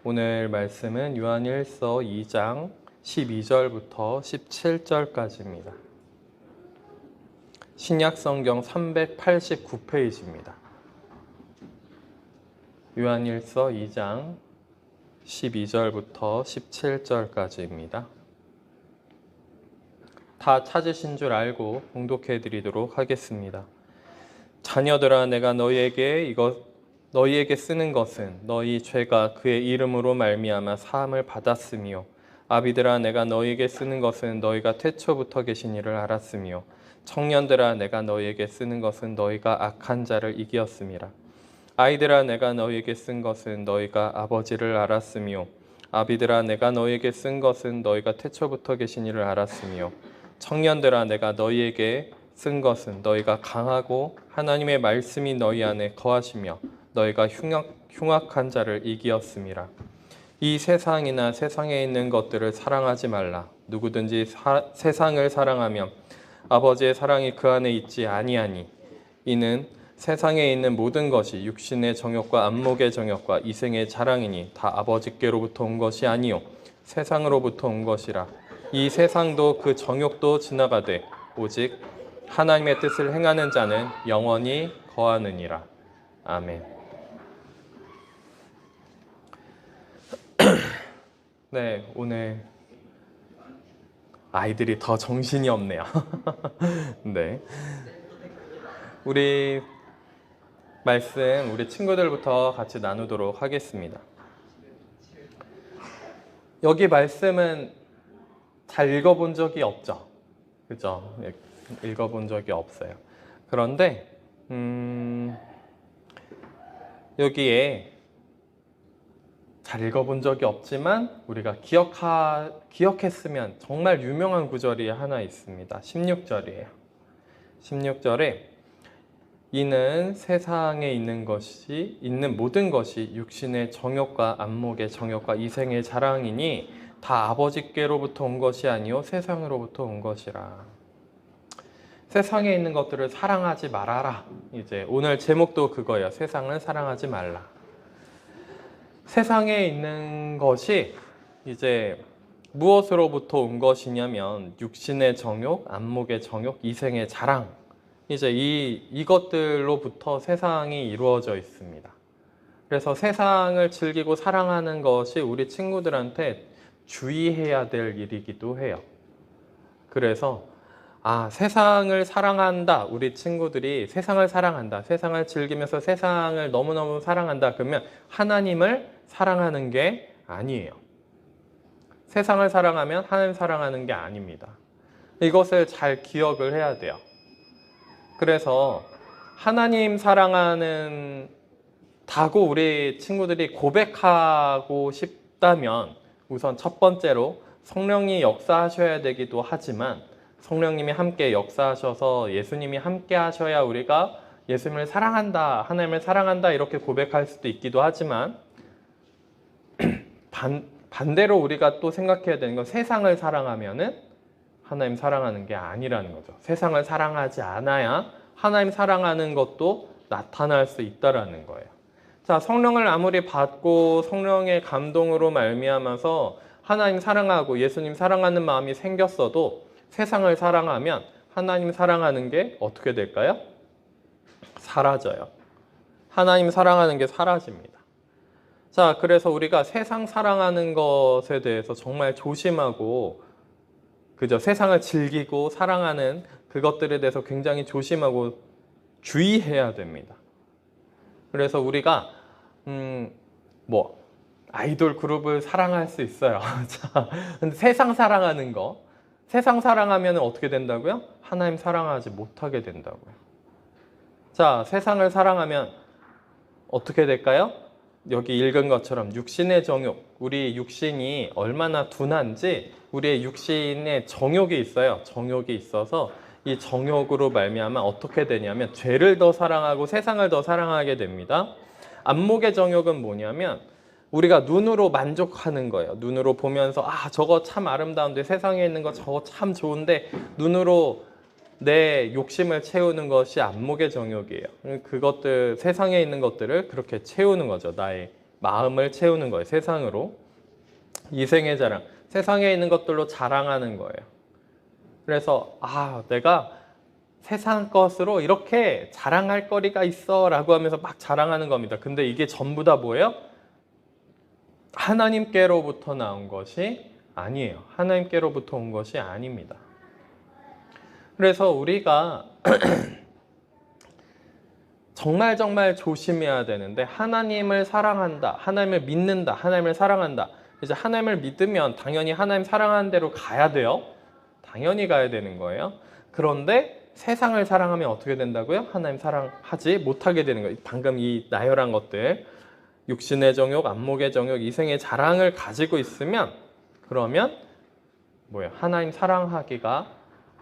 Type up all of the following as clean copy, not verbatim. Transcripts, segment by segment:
오늘 말씀은 요한일서 2장 12절부터 17절까지입니다. 신약성경 389페이지입니다. 요한일서 2장 12절부터 17절까지입니다. 다 찾으신 줄 알고 봉독해 드리도록 하겠습니다. 자녀들아, 내가 너희에게 쓰는 것은 너희 죄가 그의 이름으로 말미암아 사함을 받았으며, 아비들아, 내가 너희에게 쓰는 것은 너희가 태초부터 계신 이를 알았으며, 청년들아, 내가 너희에게 쓰는 것은 너희가 악한 자를 이기었음이라. 아이들아, 내가 너희에게 쓴 것은 너희가 아버지를 알았으며, 아비들아, 내가 너희에게 쓴 것은 너희가 태초부터 계신 이를 알았으며, 청년들아, 내가 너희에게 쓴 것은 너희가 강하고 하나님의 말씀이 너희 안에 거하시며 너희가 흉악한 자를 이기었음이라. 이 세상이나 세상에 있는 것들을 사랑하지 말라. 누구든지 세상을 사랑하면 아버지의 사랑이 그 안에 있지 아니하니, 이는 세상에 있는 모든 것이 육신의 정욕과 안목의 정욕과 이생의 자랑이니 다 아버지께로부터 온 것이 아니요 세상으로부터 온 것이라. 이 세상도 그 정욕도 지나가되 오직 하나님의 뜻을 행하는 자는 영원히 거하느니라. 아멘. 네, 오늘 아이들이 더 정신이 없네요. 네, 우리 말씀 우리 친구들부터 같이 나누도록 하겠습니다. 여기 말씀은 잘 읽어본 적이 없죠? 그죠? 읽어본 적이 없어요. 그런데 여기에 잘 읽어본 적이 없지만 우리가 기억했으면 정말 유명한 구절이 하나 있습니다. 16절이에요. 16절에 이는 세상에 있는 모든 것이 육신의 정욕과 안목의 정욕과 이생의 자랑이니 다 아버지께로부터 온 것이 아니요 세상으로부터 온 것이라. 세상에 있는 것들을 사랑하지 말아라. 이제 오늘 제목도 그거예요. 세상을 사랑하지 말라. 세상에 있는 것이 이제 무엇으로부터 온 것이냐면 육신의 정욕, 안목의 정욕, 이생의 자랑. 이제 이것들로부터 세상이 이루어져 있습니다. 그래서 세상을 즐기고 사랑하는 것이 우리 친구들한테 주의해야 될 일이기도 해요. 그래서 세상을 사랑한다. 우리 친구들이 세상을 사랑한다. 세상을 즐기면서 세상을 너무너무 사랑한다. 그러면 하나님을 사랑하는 게 아니에요. 세상을 사랑하면 하나님 사랑하는 게 아닙니다. 이것을 잘 기억을 해야 돼요. 그래서 하나님 사랑하는 다고 우리 친구들이 고백하고 싶다면 우선 첫 번째로 성령이 역사하셔야 되기도 하지만, 성령님이 함께 역사하셔서 예수님이 함께 하셔야 우리가 예수님을 사랑한다, 하나님을 사랑한다 이렇게 고백할 수도 있기도 하지만, 반대로 우리가 또 생각해야 되는 건 세상을 사랑하면은 하나님 사랑하는 게 아니라는 거죠. 세상을 사랑하지 않아야 하나님 사랑하는 것도 나타날 수 있다라는 거예요. 자, 성령을 아무리 받고 성령의 감동으로 말미암아서 하나님 사랑하고 예수님 사랑하는 마음이 생겼어도 세상을 사랑하면 하나님 사랑하는 게 어떻게 될까요? 사라져요. 하나님 사랑하는 게 사라집니다. 자, 그래서 우리가 세상 사랑하는 것에 대해서 정말 조심하고, 그죠? 세상을 즐기고 사랑하는 그것들에 대해서 굉장히 조심하고 주의해야 됩니다. 그래서 우리가 아이돌 그룹을 사랑할 수 있어요. 자, 근데 세상 사랑하는 거, 세상 사랑하면 어떻게 된다고요? 하나님 사랑하지 못하게 된다고요. 자, 세상을 사랑하면 어떻게 될까요? 여기 읽은 것처럼 육신의 정욕, 우리 육신이 얼마나 둔한지 우리의 육신에 정욕이 있어요. 정욕이 있어서 이 정욕으로 말미암아 어떻게 되냐면 죄를 더 사랑하고 세상을 더 사랑하게 됩니다. 안목의 정욕은 뭐냐면 우리가 눈으로 만족하는 거예요. 눈으로 보면서 저거 참 아름다운데, 세상에 있는 거 저거 참 좋은데, 눈으로 내 욕심을 채우는 것이 안목의 정욕이에요. 그것들, 세상에 있는 것들을 그렇게 채우는 거죠. 나의 마음을 채우는 거예요. 세상으로. 이생의 자랑. 세상에 있는 것들로 자랑하는 거예요. 그래서 내가 세상 것으로 이렇게 자랑할 거리가 있어 라고 하면서 막 자랑하는 겁니다. 근데 이게 전부 다 뭐예요? 하나님께로부터 나온 것이 아니에요. 하나님께로부터 온 것이 아닙니다. 그래서 우리가 정말 조심해야 되는데, 하나님을 사랑한다, 하나님을 믿는다, 하나님을 사랑한다. 이제 하나님을 믿으면 당연히 하나님 사랑하는 대로 가야 돼요. 당연히 가야 되는 거예요. 그런데 세상을 사랑하면 어떻게 된다고요? 하나님 사랑하지 못하게 되는 거예요. 방금 이 나열한 것들, 육신의 정욕, 안목의 정욕, 이생의 자랑을 가지고 있으면, 그러면 하나님 사랑하기가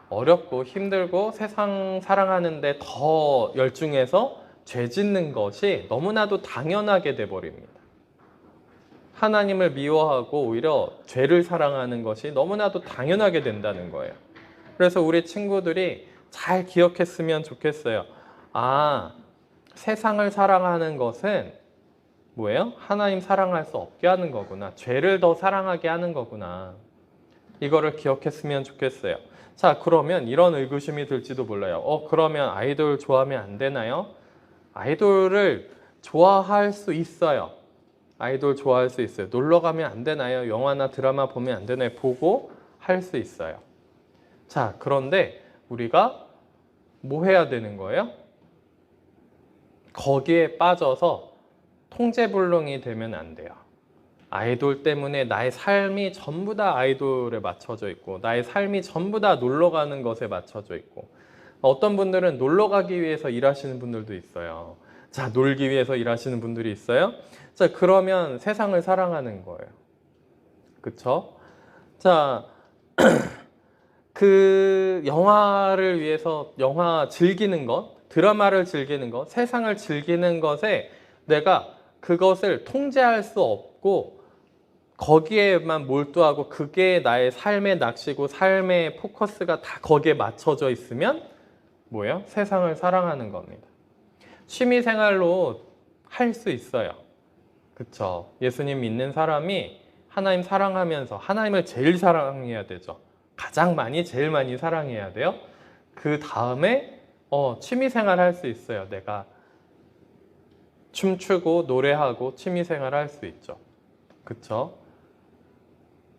어렵고 힘들고 세상 사랑하는데 더 열중해서 죄 짓는 것이 너무나도 당연하게 돼버립니다. 하나님을 미워하고 오히려 죄를 사랑하는 것이 너무나도 당연하게 된다는 거예요. 그래서 우리 친구들이 잘 기억했으면 좋겠어요. 세상을 사랑하는 것은 하나님 사랑할 수 없게 하는 거구나. 죄를 더 사랑하게 하는 거구나. 이거를 기억했으면 좋겠어요. 자, 그러면 이런 의구심이 들지도 몰라요. 그러면 아이돌 좋아하면 안 되나요? 아이돌을 좋아할 수 있어요. 아이돌 좋아할 수 있어요. 놀러 가면 안 되나요? 영화나 드라마 보면 안 되나요? 보고 할 수 있어요. 자, 그런데 우리가 뭐 해야 되는 거예요? 거기에 빠져서 통제불능이 되면 안 돼요. 아이돌 때문에 나의 삶이 전부 다 아이돌에 맞춰져 있고, 나의 삶이 전부 다 놀러 가는 것에 맞춰져 있고, 어떤 분들은 놀러 가기 위해서 일하시는 분들도 있어요. 자, 놀기 위해서 일하시는 분들이 있어요. 자, 그러면 세상을 사랑하는 거예요. 그쵸? 자, 그 영화를 위해서 영화 즐기는 것, 드라마를 즐기는 것, 세상을 즐기는 것에 내가 그것을 통제할 수 없고 거기에만 몰두하고 그게 나의 삶의 낚시고 삶의 포커스가 다 거기에 맞춰져 있으면 세상을 사랑하는 겁니다. 취미생활로 할 수 있어요. 그쵸? 예수님 믿는 사람이 하나님 사랑하면서 하나님을 제일 사랑해야 되죠. 가장 많이, 제일 많이 사랑해야 돼요. 그 다음에 취미생활 할 수 있어요. 내가 춤추고 노래하고 취미생활 할 수 있죠. 그쵸?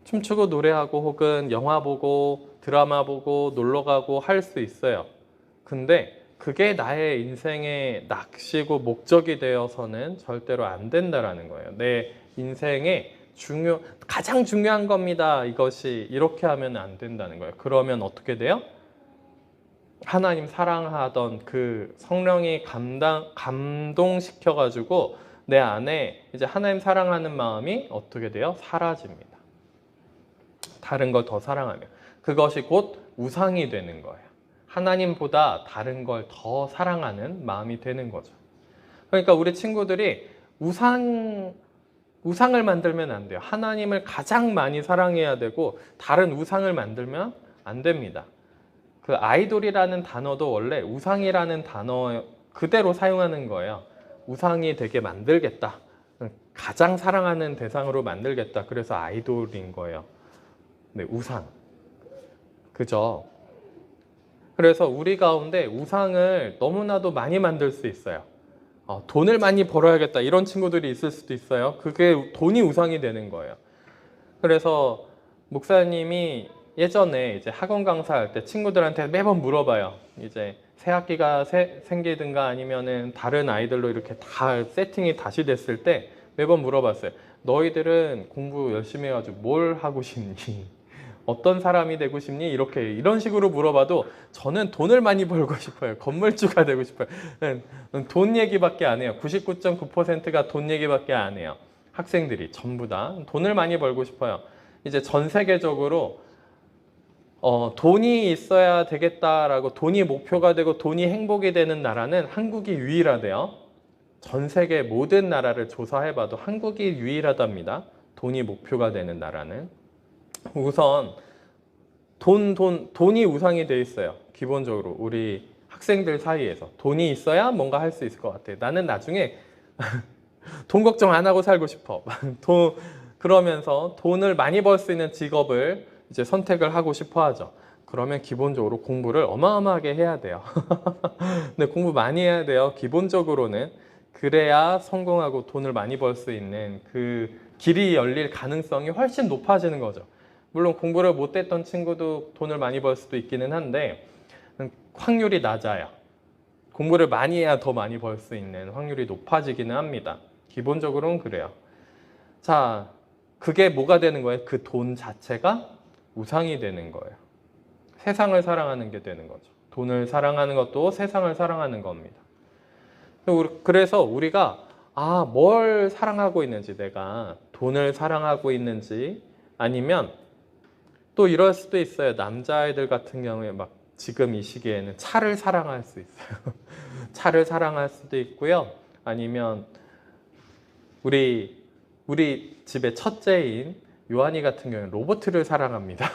춤추고 노래하고 혹은 영화 보고 드라마 보고 놀러 가고 할 수 있어요. 근데 그게 나의 인생의 낚시고 목적이 되어서는 절대로 안 된다라는 거예요. 내 인생의 가장 중요한 겁니다. 이것이 이렇게 하면 안 된다는 거예요. 그러면 어떻게 돼요? 하나님 사랑하던 그 성령이 감동시켜가지고 내 안에 이제 하나님 사랑하는 마음이 어떻게 돼요? 사라집니다. 다른 걸 더 사랑하면. 그것이 곧 우상이 되는 거예요. 하나님보다 다른 걸 더 사랑하는 마음이 되는 거죠. 그러니까 우리 친구들이 우상을 만들면 안 돼요. 하나님을 가장 많이 사랑해야 되고 다른 우상을 만들면 안 됩니다. 그 아이돌이라는 단어도 원래 우상이라는 단어 그대로 사용하는 거예요. 우상이 되게 만들겠다. 가장 사랑하는 대상으로 만들겠다. 그래서 아이돌인 거예요. 네, 우상. 그죠? 그래서 우리 가운데 우상을 너무나도 많이 만들 수 있어요. 돈을 많이 벌어야겠다 이런 친구들이 있을 수도 있어요. 그게 돈이 우상이 되는 거예요. 그래서 목사님이 예전에 이제 학원 강사할 때 친구들한테 매번 물어봐요. 이제 새 학기가 생기든가 아니면은 다른 아이들로 이렇게 다 세팅이 다시 됐을 때 매번 물어봤어요. 너희들은 공부 열심히 해가지고 뭘 하고 싶니? 어떤 사람이 되고 싶니? 이런 식으로 물어봐도 저는 돈을 많이 벌고 싶어요. 건물주가 되고 싶어요. 돈 얘기밖에 안 해요. 99.9%가 돈 얘기밖에 안 해요. 학생들이 전부 다 돈을 많이 벌고 싶어요. 이제 전 세계적으로 돈이 있어야 되겠다라고 돈이 목표가 되고 돈이 행복이 되는 나라는 한국이 유일하대요. 전 세계 모든 나라를 조사해봐도 한국이 유일하답니다. 돈이 목표가 되는 나라는. 우선 돈이 우상이 돼 있어요. 기본적으로 우리 학생들 사이에서 돈이 있어야 뭔가 할 수 있을 것 같아요. 나는 나중에 돈 걱정 안 하고 살고 싶어. 그러면서 돈을 많이 벌 수 있는 직업을 이제 선택을 하고 싶어 하죠. 그러면 기본적으로 공부를 어마어마하게 해야 돼요. 근데 공부 많이 해야 돼요. 기본적으로는. 그래야 성공하고 돈을 많이 벌 수 있는 그 길이 열릴 가능성이 훨씬 높아지는 거죠. 물론 공부를 못했던 친구도 돈을 많이 벌 수도 있기는 한데 확률이 낮아요. 공부를 많이 해야 더 많이 벌 수 있는 확률이 높아지기는 합니다. 기본적으로는 그래요. 자, 그게 뭐가 되는 거예요? 그 돈 자체가 우상이 되는 거예요. 세상을 사랑하는 게 되는 거죠. 돈을 사랑하는 것도 세상을 사랑하는 겁니다. 그래서 우리가 뭘 사랑하고 있는지, 내가 돈을 사랑하고 있는지, 아니면 또 이럴 수도 있어요. 남자아이들 같은 경우에 막 지금 이 시기에는 차를 사랑할 수 있어요. 차를 사랑할 수도 있고요. 아니면 우리 집의 첫째인 요한이 같은 경우는 로봇을 사랑합니다.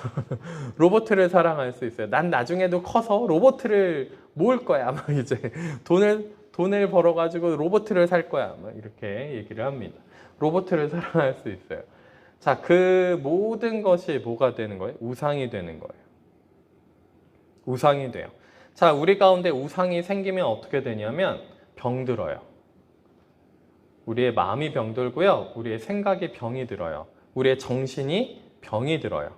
로봇을 사랑할 수 있어요. 난 나중에도 커서 로봇을 모을 거야. 막 이제 돈을 벌어가지고 로봇을 살 거야. 막 이렇게 얘기를 합니다. 로봇을 사랑할 수 있어요. 자, 그 모든 것이 뭐가 되는 거예요? 우상이 되는 거예요. 우상이 돼요. 자, 우리 가운데 우상이 생기면 어떻게 되냐면 병들어요. 우리의 마음이 병들고요. 우리의 생각이 병이 들어요. 우리의 정신이 병이 들어요.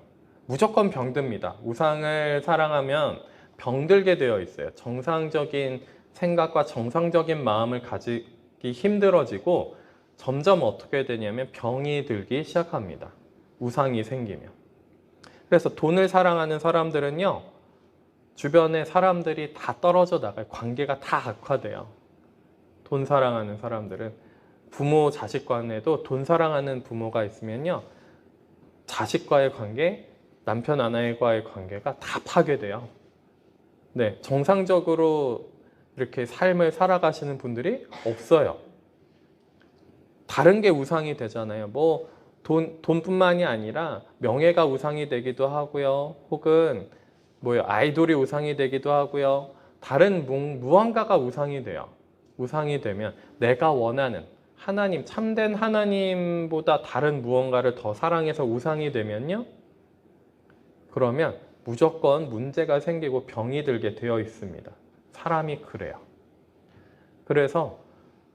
무조건 병듭니다. 우상을 사랑하면 병들게 되어 있어요. 정상적인 생각과 정상적인 마음을 가지기 힘들어지고 점점 어떻게 되냐면 병이 들기 시작합니다. 우상이 생기면. 그래서 돈을 사랑하는 사람들은요, 주변의 사람들이 다 떨어져 나가요. 관계가 다 악화돼요. 돈 사랑하는 사람들은. 부모 자식 간에도 돈 사랑하는 부모가 있으면요, 자식과의 관계, 남편 아내와의 관계가 다 파괴돼요. 네, 정상적으로 이렇게 삶을 살아가시는 분들이 없어요. 다른 게 우상이 되잖아요. 뭐 돈뿐만이 아니라 명예가 우상이 되기도 하고요. 혹은 아이돌이 우상이 되기도 하고요. 다른 무언가가 우상이 돼요. 우상이 되면 내가 원하는 하나님, 참된 하나님보다 다른 무언가를 더 사랑해서 우상이 되면요, 그러면 무조건 문제가 생기고 병이 들게 되어 있습니다. 사람이 그래요. 그래서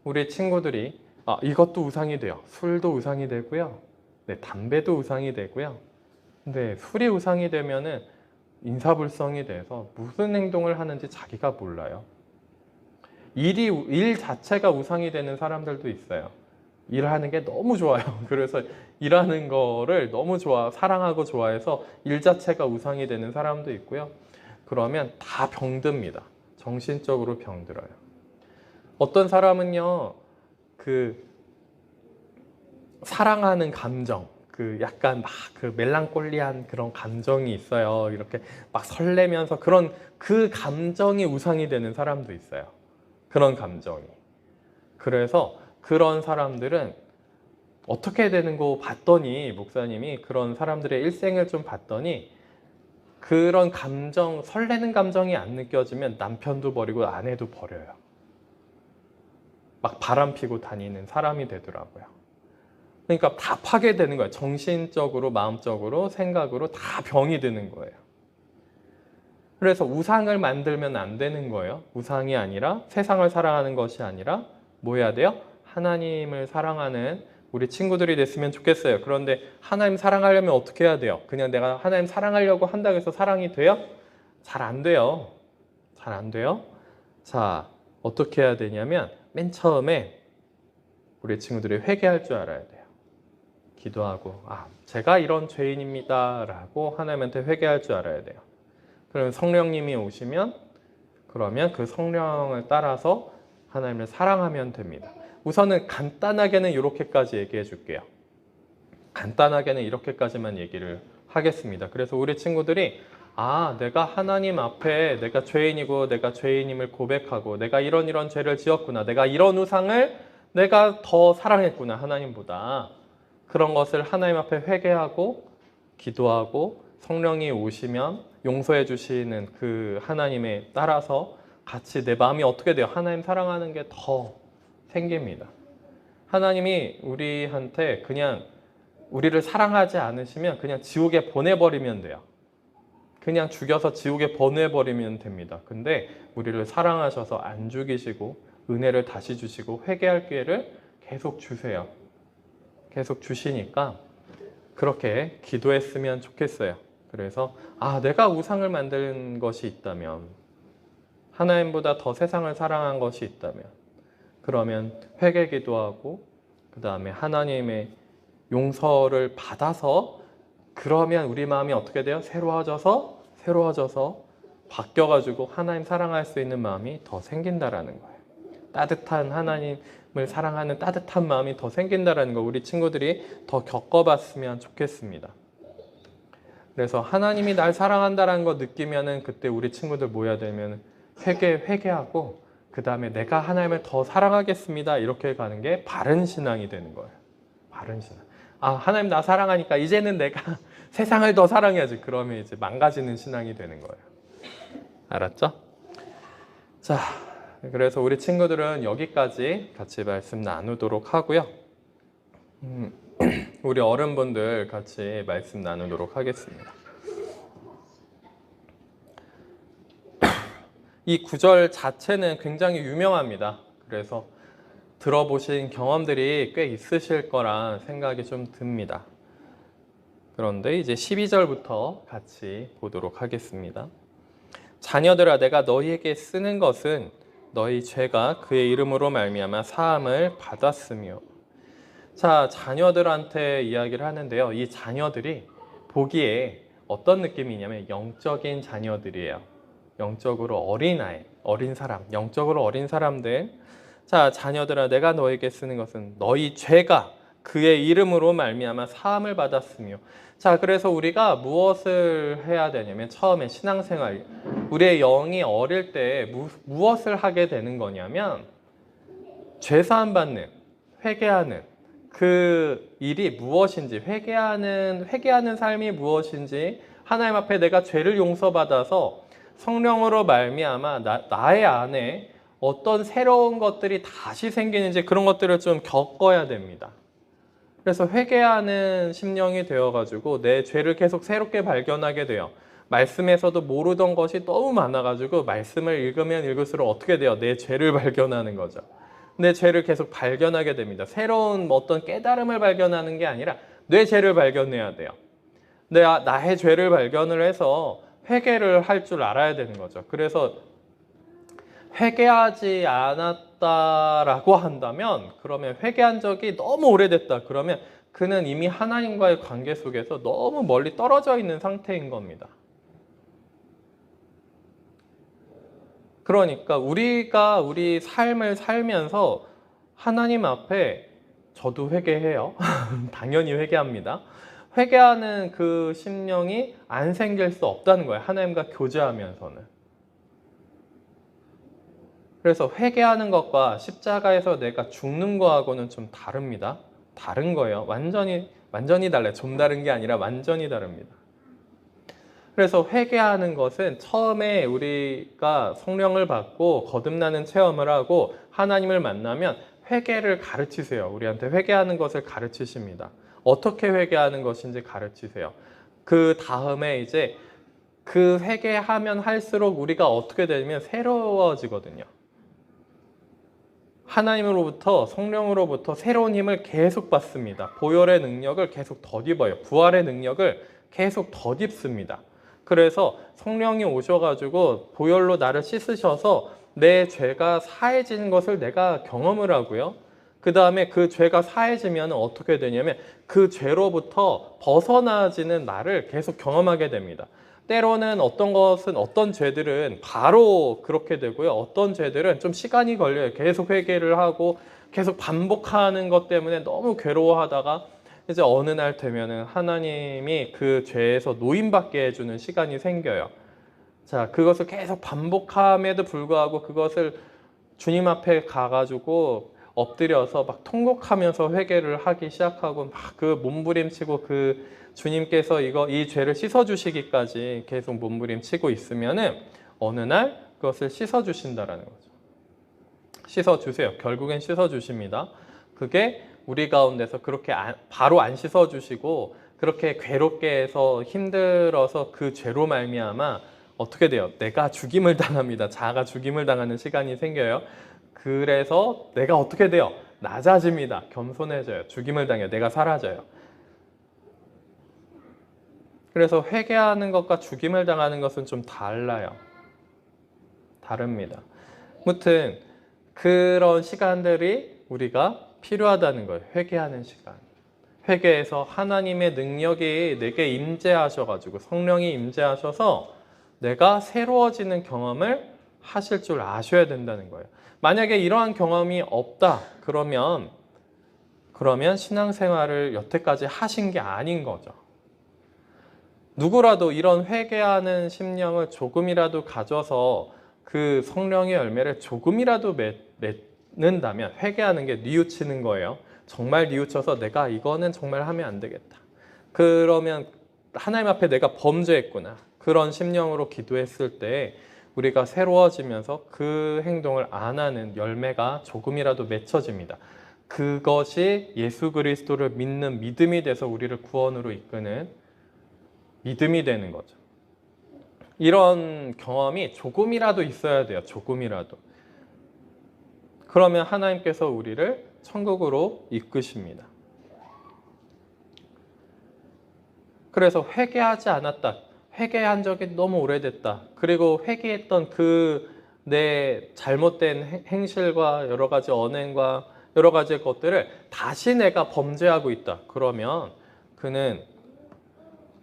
우리 친구들이 이것도 우상이 돼요. 술도 우상이 되고요. 네, 담배도 우상이 되고요. 근데 술이 우상이 되면은 인사불성이 돼서 무슨 행동을 하는지 자기가 몰라요. 일 자체가 우상이 되는 사람들도 있어요. 일하는 게 너무 좋아요. 그래서 일하는 거를 너무 사랑하고 좋아해서 일 자체가 우상이 되는 사람도 있고요. 그러면 다 병듭니다. 정신적으로 병들어요. 어떤 사람은요, 사랑하는 감정, 약간 멜랑콜리한 그런 감정이 있어요. 이렇게 막 설레면서 그 감정이 우상이 되는 사람도 있어요. 그런 감정이. 그래서 그런 사람들은 어떻게 되는 거 봤더니, 목사님이 그런 사람들의 일생을 좀 봤더니, 그런 감정, 설레는 감정이 안 느껴지면 남편도 버리고 아내도 버려요. 막 바람 피고 다니는 사람이 되더라고요. 그러니까 다 파괴되는 거예요. 정신적으로, 마음적으로, 생각으로 다 병이 드는 거예요. 그래서 우상을 만들면 안 되는 거예요. 우상이 아니라, 세상을 사랑하는 것이 아니라 뭐 해야 돼요? 하나님을 사랑하는 우리 친구들이 됐으면 좋겠어요. 그런데 하나님 사랑하려면 어떻게 해야 돼요? 그냥 내가 하나님 사랑하려고 한다고 해서 사랑이 돼요? 잘 안 돼요. 잘 안 돼요. 자, 어떻게 해야 되냐면 맨 처음에 우리 친구들이 회개할 줄 알아야 돼요. 기도하고 제가 이런 죄인입니다 라고 하나님한테 회개할 줄 알아야 돼요. 그러면 성령님이 오시면, 그러면 그 성령을 따라서 하나님을 사랑하면 됩니다. 우선은 간단하게는 이렇게까지 얘기해 줄게요. 간단하게는 이렇게까지만 얘기를 하겠습니다. 그래서 우리 친구들이 내가 하나님 앞에 내가 죄인이고 내가 죄인임을 고백하고 내가 이런 죄를 지었구나, 내가 이런 우상을 내가 더 사랑했구나, 하나님보다. 그런 것을 하나님 앞에 회개하고 기도하고 성령이 오시면 용서해 주시는 그 하나님에 따라서 같이 내 마음이 어떻게 돼요? 하나님 사랑하는 게 더 생깁니다. 하나님이 우리한테 그냥 우리를 사랑하지 않으시면 그냥 지옥에 보내버리면 돼요. 그냥 죽여서 지옥에 보내버리면 됩니다. 근데 우리를 사랑하셔서 안 죽이시고 은혜를 다시 주시고 회개할 기회를 계속 주세요. 계속 주시니까 그렇게 기도했으면 좋겠어요. 그래서 내가 우상을 만든 것이 있다면, 하나님보다 더 세상을 사랑한 것이 있다면, 그러면 회개 기도하고 그 다음에 하나님의 용서를 받아서, 그러면 우리 마음이 어떻게 돼요? 새로워져서 바뀌어가지고 하나님 사랑할 수 있는 마음이 더 생긴다라는 거예요. 따뜻한 하나님을 사랑하는 따뜻한 마음이 더 생긴다라는 거, 우리 친구들이 더 겪어봤으면 좋겠습니다. 그래서 하나님이 날 사랑한다라는 거 느끼면은 그때 우리 친구들 모여야 되면 회개하고 그 다음에 내가 하나님을 더 사랑하겠습니다, 이렇게 가는 게 바른 신앙이 되는 거예요. 바른 신앙. 하나님 나 사랑하니까 이제는 내가 세상을 더 사랑해야지. 그러면 이제 망가지는 신앙이 되는 거예요. 알았죠? 자, 그래서 우리 친구들은 여기까지 같이 말씀 나누도록 하고요. 우리 어른분들 같이 말씀 나누도록 하겠습니다. 이 구절 자체는 굉장히 유명합니다. 그래서 들어보신 경험들이 꽤 있으실 거란 생각이 좀 듭니다. 그런데 이제 12절부터 같이 보도록 하겠습니다. 자녀들아, 내가 너희에게 쓰는 것은 너희 죄가 그의 이름으로 말미암아 사함을 받았으며. 자, 자녀들한테 이야기를 하는데요. 이 자녀들이 보기에 어떤 느낌이냐면 영적인 자녀들이에요. 영적으로 어린아이, 어린 사람, 영적으로 어린 사람들. 자, 자녀들아, 내가 너에게 쓰는 것은 너희 죄가 그의 이름으로 말미암아 사함을 받았으며. 자, 그래서 우리가 무엇을 해야 되냐면, 처음에 신앙생활, 우리의 영이 어릴 때 무엇을 하게 되는 거냐면, 죄사함 받는, 회개하는 그 일이 무엇인지, 회개하는 삶이 무엇인지, 하나님 앞에 내가 죄를 용서받아서 성령으로 말미암아 나의 안에 어떤 새로운 것들이 다시 생기는지, 그런 것들을 좀 겪어야 됩니다. 그래서 회개하는 심령이 되어가지고 내 죄를 계속 새롭게 발견하게 돼요. 말씀에서도 모르던 것이 너무 많아가지고 말씀을 읽으면 읽을수록 어떻게 돼요? 내 죄를 발견하는 거죠. 내 죄를 계속 발견하게 됩니다. 새로운 어떤 깨달음을 발견하는 게 아니라 내 죄를 발견해야 돼요. 나의 죄를 발견을 해서 회개를 할 줄 알아야 되는 거죠. 그래서 회개하지 않았다라고 한다면, 그러면 회개한 적이 너무 오래됐다, 그러면 그는 이미 하나님과의 관계 속에서 너무 멀리 떨어져 있는 상태인 겁니다. 그러니까 우리가 우리 삶을 살면서 하나님 앞에, 저도 회개해요. 당연히 회개합니다. 회개하는 그 심령이 안 생길 수 없다는 거예요. 하나님과 교제하면서는. 그래서 회개하는 것과 십자가에서 내가 죽는 거하고는 좀 다릅니다. 다른 거예요. 완전히 달라요. 좀 다른 게 아니라 완전히 다릅니다. 그래서 회개하는 것은 처음에 우리가 성령을 받고 거듭나는 체험을 하고 하나님을 만나면 회개를 가르치세요. 우리한테 회개하는 것을 가르치십니다. 어떻게 회개하는 것인지 가르치세요. 그 다음에 이제 그 회개하면 할수록 우리가 어떻게 되냐면 새로워지거든요. 하나님으로부터, 성령으로부터 새로운 힘을 계속 받습니다. 보혈의 능력을 계속 덧입어요. 부활의 능력을 계속 덧입습니다. 그래서 성령이 오셔가지고 보혈로 나를 씻으셔서 내 죄가 사해지는 것을 내가 경험을 하고요. 그 다음에 그 죄가 사해지면 어떻게 되냐면 그 죄로부터 벗어나지는 나를 계속 경험하게 됩니다. 때로는 어떤 죄들은 바로 그렇게 되고요. 어떤 죄들은 좀 시간이 걸려요. 계속 회개를 하고 계속 반복하는 것 때문에 너무 괴로워하다가 이제 어느 날 되면은 하나님이 그 죄에서 노임받게 해주는 시간이 생겨요. 자, 그것을 계속 반복함에도 불구하고 그것을 주님 앞에 가가지고 엎드려서 막 통곡하면서 회개를 하기 시작하고 막 그 몸부림치고 그 주님께서 이 죄를 씻어주시기까지 계속 몸부림치고 있으면은 어느 날 그것을 씻어주신다라는 거죠. 씻어주세요. 결국엔 씻어주십니다. 그게 우리 가운데서 그렇게 바로 안 씻어주시고 그렇게 괴롭게 해서 힘들어서 그 죄로 말미암아 어떻게 돼요? 내가 죽임을 당합니다. 자아가 죽임을 당하는 시간이 생겨요. 그래서 내가 어떻게 돼요? 낮아집니다. 겸손해져요. 죽임을 당해요. 내가 사라져요. 그래서 회개하는 것과 죽임을 당하는 것은 좀 달라요. 다릅니다. 아무튼 그런 시간들이 우리가 필요하다는 거예요. 회개하는 시간. 회개에서 하나님의 능력이 내게 임재하셔가지고 성령이 임재하셔서 내가 새로워지는 경험을 하실 줄 아셔야 된다는 거예요. 만약에 이러한 경험이 없다 그러면 신앙생활을 여태까지 하신 게 아닌 거죠. 누구라도 이런 회개하는 심령을 조금이라도 가져서 그 성령의 열매를 조금이라도 맺는다면 회개하는 게 뉘우치는 거예요. 정말 뉘우쳐서 내가 이거는 정말 하면 안 되겠다. 그러면 하나님 앞에 내가 범죄했구나. 그런 심령으로 기도했을 때 우리가 새로워지면서 그 행동을 안 하는 열매가 조금이라도 맺혀집니다. 그것이 예수 그리스도를 믿는 믿음이 돼서 우리를 구원으로 이끄는 믿음이 되는 거죠. 이런 경험이 조금이라도 있어야 돼요. 조금이라도. 그러면 하나님께서 우리를 천국으로 이끄십니다. 그래서 회개하지 않았다. 회개한 적이 너무 오래됐다. 그리고 회개했던 그 내 잘못된 행실과 여러 가지 언행과 여러 가지 것들을 다시 내가 범죄하고 있다. 그러면 그는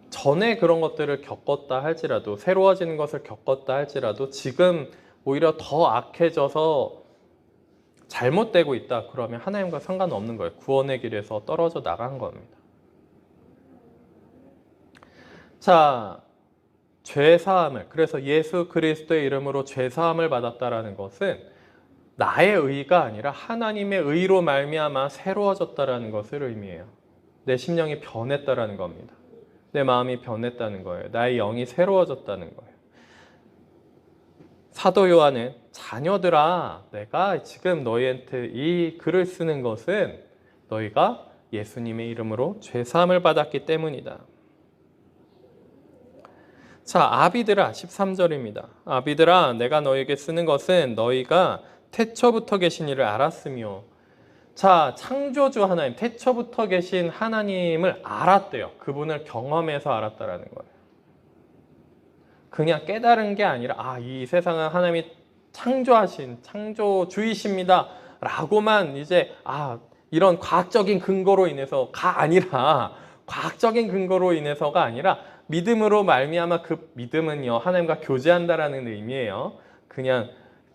전에 그런 것들을 겪었다 할지라도 새로워지는 것을 겪었다 할지라도 지금 오히려 더 악해져서 잘못되고 있다. 그러면 하나님과 상관없는 거예요. 구원의 길에서 떨어져 나간 겁니다. 자, 죄사함을 그래서 예수 그리스도의 이름으로 죄사함을 받았다라는 것은 나의 의가 아니라 하나님의 의로 말미암아 새로워졌다라는 것을 의미해요. 내 심령이 변했다라는 겁니다. 내 마음이 변했다는 거예요. 나의 영이 새로워졌다는 거예요. 사도 요한은 자녀들아, 내가 지금 너희한테 이 글을 쓰는 것은 너희가 예수님의 이름으로 죄사함을 받았기 때문이다. 자, 아비들아, 13절입니다. 아비들아, 내가 너희에게 쓰는 것은 너희가 태초부터 계신 이를 알았으며. 자, 창조주 하나님, 태초부터 계신 하나님을 알았대요. 그분을 경험해서 알았다라는 거예요. 그냥 깨달은 게 아니라 이 세상은 하나님이 창조하신 창조주이십니다 라고만 이제 이런 과학적인 근거로 인해서가 아니라 과학적인 근거로 인해서가 아니라 믿음으로 말미암아 그 믿음은요 하나님과 교제한다라는 의미예요. 그냥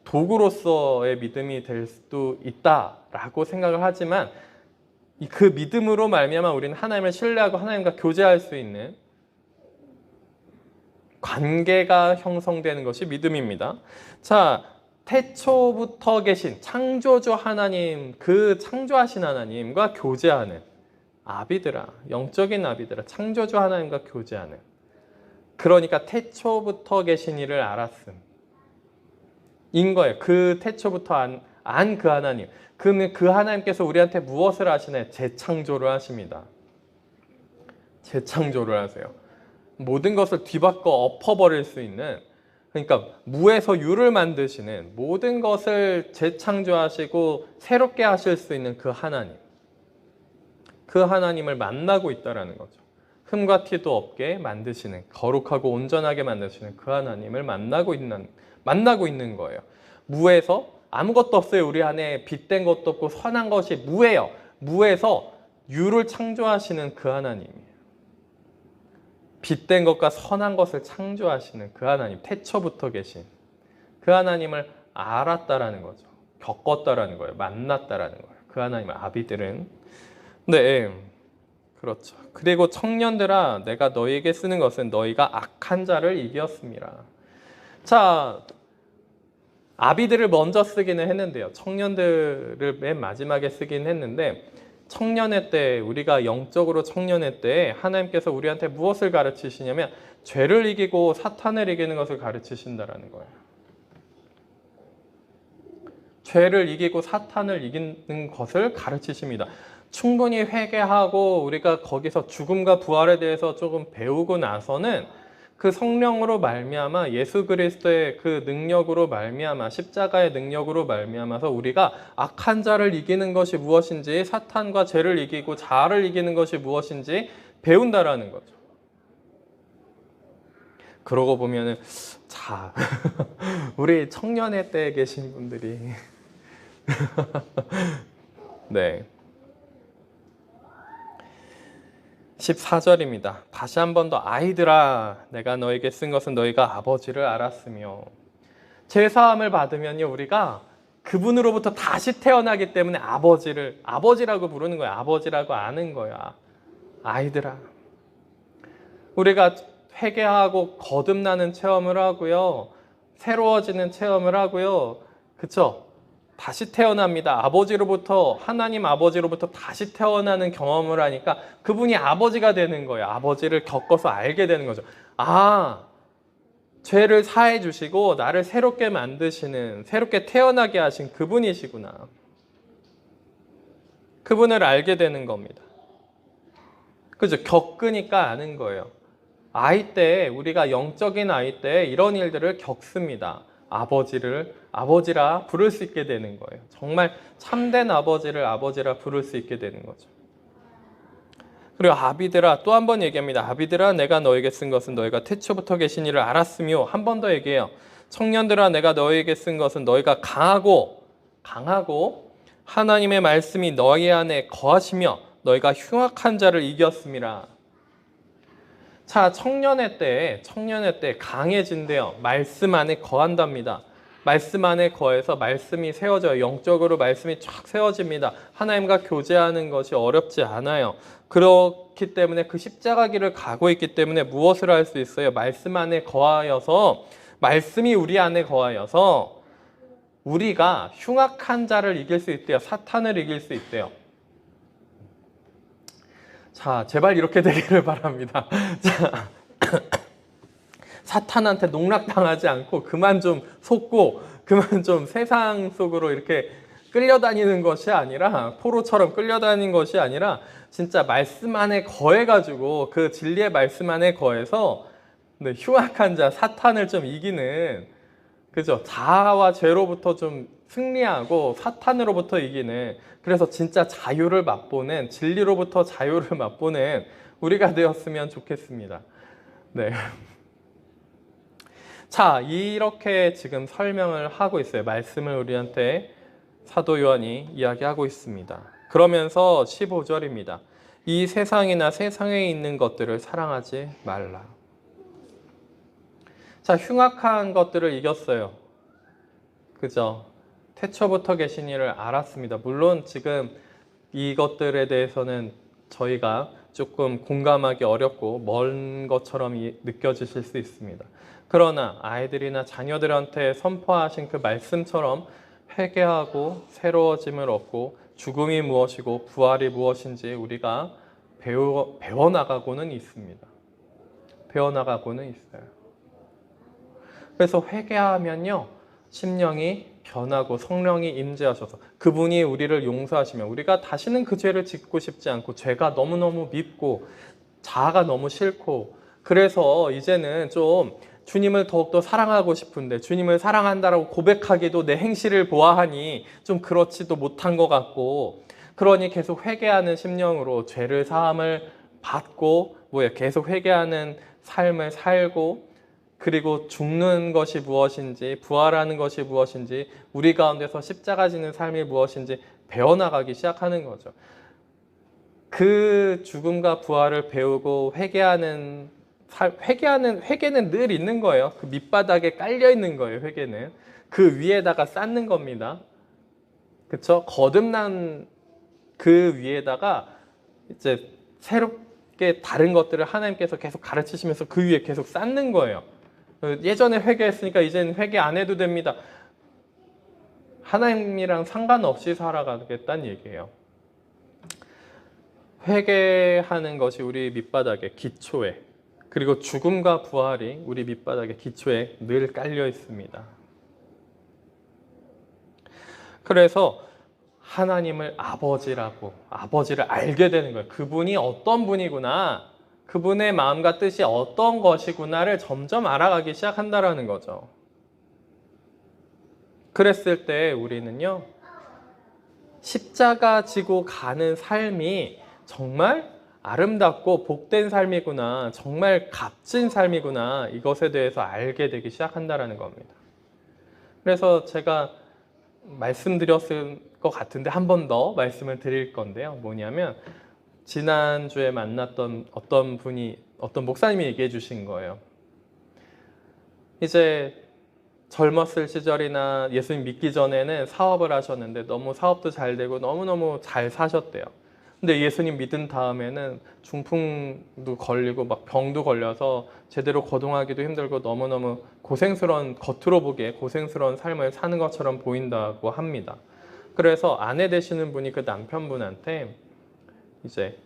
도구로서의 믿음이 될 수도 있다라고 생각을 하지만 그 믿음으로 말미암아 우리는 하나님을 신뢰하고 하나님과 교제할 수 있는 관계가 형성되는 것이 믿음입니다. 자, 태초부터 계신 창조주 하나님, 그 창조하신 하나님과 교제하는 아비들아, 영적인 아비들아, 창조주 하나님과 교제하는. 그러니까 태초부터 계신 이를 알았음 인 거예요. 그 태초부터 안 그 하나님. 그러면 그 하나님께서 우리한테 무엇을 하시나요? 재창조를 하십니다. 재창조를 하세요. 모든 것을 뒤바꿔 엎어버릴 수 있는, 그러니까 무에서 유를 만드시는, 모든 것을 재창조하시고 새롭게 하실 수 있는 그 하나님. 그 하나님을 만나고 있다는 거죠. 흠과 티도 없게 만드시는, 거룩하고 온전하게 만드시는 그 하나님을 만나고 있는 거예요. 무에서 아무것도 없어요. 우리 안에 빛된 것도 없고 선한 것이 무예요. 무에서 유를 창조하시는 그 하나님이에요. 빛된 것과 선한 것을 창조하시는 그 하나님, 태초부터 계신 그 하나님을 알았다라는 거죠. 겪었다라는 거예요. 만났다라는 거예요. 그 하나님의 아비들은. 네, 그렇죠. 그리고 청년들아, 내가 너희에게 쓰는 것은 너희가 악한 자를 이겼음이라. 자, 아비들을 먼저 쓰기는 했는데요. 청년들을 맨 마지막에 쓰긴 했는데, 청년의 때, 우리가 영적으로 청년의 때 하나님께서 우리한테 무엇을 가르치시냐면 죄를 이기고 사탄을 이기는 것을 가르치신다라는 거예요. 죄를 이기고 사탄을 이기는 것을 가르치십니다. 충분히 회개하고 우리가 거기서 죽음과 부활에 대해서 조금 배우고 나서는 그 성령으로 말미암아 예수 그리스도의 그 능력으로 말미암아 십자가의 능력으로 말미암아서 우리가 악한 자를 이기는 것이 무엇인지 사탄과 죄를 이기고 자아를 이기는 것이 무엇인지 배운다라는 거죠. 그러고 보면은 자 우리 청년의 때에 계신 분들이 네 14절입니다. 다시 한 번 더 아이들아 내가 너에게 쓴 것은 너희가 아버지를 알았으며 제사함을 받으면요 우리가 그분으로부터 다시 태어나기 때문에 아버지라고 부르는 거야. 아버지라고 아는 거야. 아이들아 우리가 회개하고 거듭나는 체험을 하고요. 새로워지는 체험을 하고요. 그쵸? 다시 태어납니다. 하나님 아버지로부터 다시 태어나는 경험을 하니까 그분이 아버지가 되는 거예요. 아버지를 겪어서 알게 되는 거죠. 아, 죄를 사해 주시고 나를 새롭게 만드시는, 새롭게 태어나게 하신 그분이시구나. 그분을 알게 되는 겁니다. 그죠? 겪으니까 아는 거예요. 아이 때, 우리가 영적인 아이 때 이런 일들을 겪습니다. 아버지라 부를 수 있게 되는 거예요. 정말 참된 아버지를 아버지라 부를 수 있게 되는 거죠. 그리고 아비들아, 또 한 번 얘기합니다. 아비들아, 내가 너에게 쓴 것은 너희가 태초부터 계신 이를 알았으며, 한 번 더 얘기해요. 청년들아, 내가 너에게 쓴 것은 너희가 강하고 하나님의 말씀이 너희 안에 거하시며 너희가 흉악한 자를 이겼음이라. 자, 청년의 때 강해진대요. 말씀 안에 거한답니다. 말씀 안에 거해서 말씀이 세워져요. 영적으로 말씀이 쫙 세워집니다. 하나님과 교제하는 것이 어렵지 않아요. 그렇기 때문에 그 십자가 길을 가고 있기 때문에 무엇을 할 수 있어요? 말씀 안에 거하여서, 말씀이 우리 안에 거하여서 우리가 흉악한 자를 이길 수 있대요. 사탄을 이길 수 있대요. 자, 제발 이렇게 되기를 바랍니다. 자, 사탄한테 농락당하지 않고 그만 좀 속고 그만 좀 세상 속으로 이렇게 끌려다니는 것이 아니라, 포로처럼 끌려다니는 것이 아니라 진짜 말씀 안에 거해가지고 그 진리의 말씀 안에 거해서 흉악한 자, 사탄을 좀 이기는, 그죠? 자아와 죄로부터 좀 승리하고 사탄으로부터 이기는, 그래서 진짜 자유를 맛보는, 진리로부터 자유를 맛보는 우리가 되었으면 좋겠습니다. 네. 자, 이렇게 지금 설명을 하고 있어요. 말씀을 우리한테 사도 요한이 이야기하고 있습니다. 그러면서 15절입니다. 이 세상이나 세상에 있는 것들을 사랑하지 말라. 자, 흉악한 것들을 이겼어요. 그죠? 태초부터 계신 이를 알았습니다. 물론 지금 이것들에 대해서는 저희가 조금 공감하기 어렵고 먼 것처럼 느껴지실 수 있습니다. 그러나 아이들이나 자녀들한테 선포하신 그 말씀처럼 회개하고 새로워짐을 얻고 죽음이 무엇이고 부활이 무엇인지 우리가 배워나가고는 있습니다. 배워나가고는 있어요. 그래서 회개하면요, 심령이 변하고 성령이 임재하셔서 그분이 우리를 용서하시면 우리가 다시는 그 죄를 짓고 싶지 않고, 죄가 너무너무 밉고 자아가 너무 싫고, 그래서 이제는 좀 주님을 더욱더 사랑하고 싶은데 주님을 사랑한다라고 고백하기도 내 행실을 보아하니 좀 그렇지도 못한 것 같고, 그러니 계속 회개하는 심령으로 죄를 사함을 받고 계속 회개하는 삶을 살고, 그리고 죽는 것이 무엇인지 부활하는 것이 무엇인지 우리 가운데서 십자가 지는 삶이 무엇인지 배워나가기 시작하는 거죠. 그 죽음과 부활을 배우고 회개는 늘 있는 거예요. 그 밑바닥에 깔려 있는 거예요. 회개는 그 위에다가 쌓는 겁니다. 그렇죠? 거듭난 그 위에다가 이제 새롭게 다른 것들을 하나님께서 계속 가르치시면서 그 위에 계속 쌓는 거예요. 예전에 회개했으니까 이제는 회개 안 해도 됩니다. 하나님이랑 상관없이 살아가겠다는 얘기예요. 회개하는 것이 우리 밑바닥에, 기초에, 그리고 죽음과 부활이 우리 밑바닥에, 기초에 늘 깔려 있습니다. 그래서 하나님을 아버지를 알게 되는 거예요. 그분이 어떤 분이구나, 그분의 마음과 뜻이 어떤 것이구나를 점점 알아가기 시작한다라는 거죠. 그랬을 때 우리는요, 십자가 지고 가는 삶이 정말 아름답고 복된 삶이구나, 정말 값진 삶이구나, 이것에 대해서 알게 되기 시작한다라는 겁니다. 그래서 제가 말씀드렸을 것 같은데 한 번 더 말씀을 드릴 건데요. 뭐냐면 지난주에 만났던 어떤 목사님이 얘기해 주신 거예요. 이제 젊었을 시절이나 예수님 믿기 전에는 사업을 하셨는데 너무 사업도 잘 되고 너무너무 잘 사셨대요. 근데 예수님 믿은 다음에는 중풍도 걸리고 막 병도 걸려서 제대로 거동하기도 힘들고 너무너무 겉으로 보기에 고생스러운 삶을 사는 것처럼 보인다고 합니다. 그래서 아내 되시는 분이 그 남편분한테 이제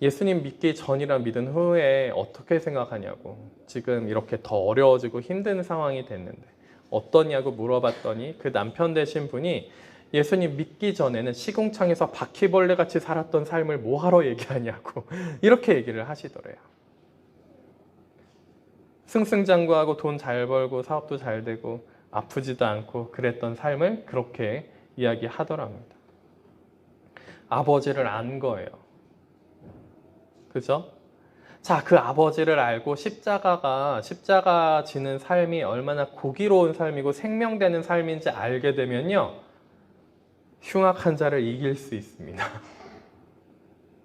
예수님 믿기 전이랑 믿은 후에 어떻게 생각하냐고, 지금 이렇게 더 어려워지고 힘든 상황이 됐는데 어떠냐고 물어봤더니 그 남편 되신 분이 예수님 믿기 전에는 시궁창에서 바퀴벌레 같이 살았던 삶을 뭐하러 얘기하냐고 이렇게 얘기를 하시더래요. 승승장구하고 돈 잘 벌고 사업도 잘 되고 아프지도 않고 그랬던 삶을 그렇게 이야기하더랍니다. 아버지를 안 거예요. 그죠? 자, 그 아버지를 알고 십자가 지는 삶이 얼마나 고기로운 삶이고 생명되는 삶인지 알게 되면요, 흉악한 자를 이길 수 있습니다.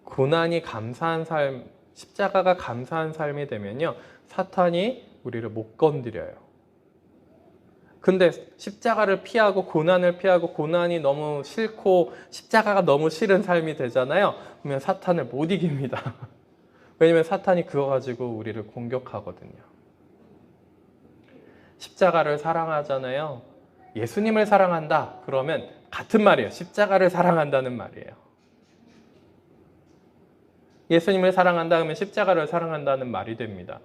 고난이 감사한 삶, 십자가가 감사한 삶이 되면요, 사탄이 우리를 못 건드려요. 근데 십자가를 피하고 고난을 피하고 고난이 너무 싫고 십자가가 너무 싫은 삶이 되잖아요. 그러면 사탄을 못 이깁니다. 왜냐면 사탄이 그거 가지고 우리를 공격하거든요. 십자가를 사랑하잖아요. 예수님을 사랑한다 그러면 같은 말이에요. 십자가를 사랑한다는 말이에요. 예수님을 사랑한다 그러면 십자가를 사랑한다는 말이 됩니다.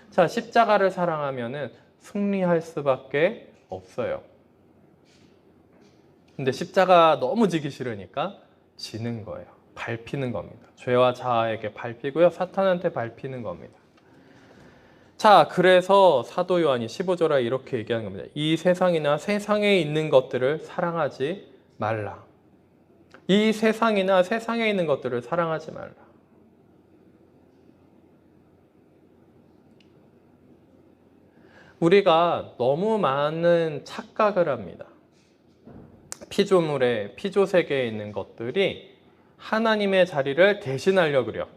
자, 십자가를 사랑하면은 승리할 수밖에 없어요. 근데 십자가 너무 지기 싫으니까 지는 거예요. 밟히는 겁니다. 죄와 자아에게 밟히고요, 사탄한테 밟히는 겁니다. 자, 그래서 사도 요한이 15절에 이렇게 얘기하는 겁니다. 이 세상이나 세상에 있는 것들을 사랑하지 말라. 이 세상이나 세상에 있는 것들을 사랑하지 말라. 우리가 너무 많은 착각을 합니다. 피조 세계에 있는 것들이 하나님의 자리를 대신하려고 그래요.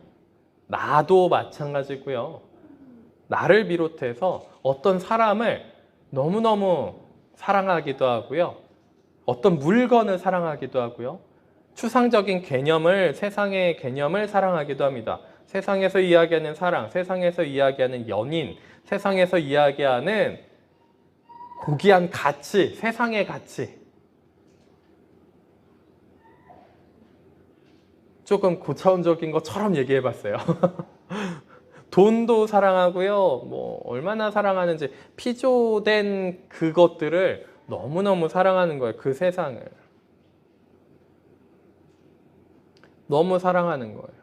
나도 마찬가지고요. 나를 비롯해서 어떤 사람을 너무너무 사랑하기도 하고요. 어떤 물건을 사랑하기도 하고요. 추상적인 개념을, 세상의 개념을 사랑하기도 합니다. 세상에서 이야기하는 사랑, 세상에서 이야기하는 연인, 세상에서 이야기하는 고귀한 가치, 세상의 가치. 조금 고차원적인 것처럼 얘기해 봤어요. 돈도 사랑하고요. 뭐 얼마나 사랑하는지, 피조된 그것들을 너무너무 사랑하는 거예요. 그 세상을. 너무 사랑하는 거예요.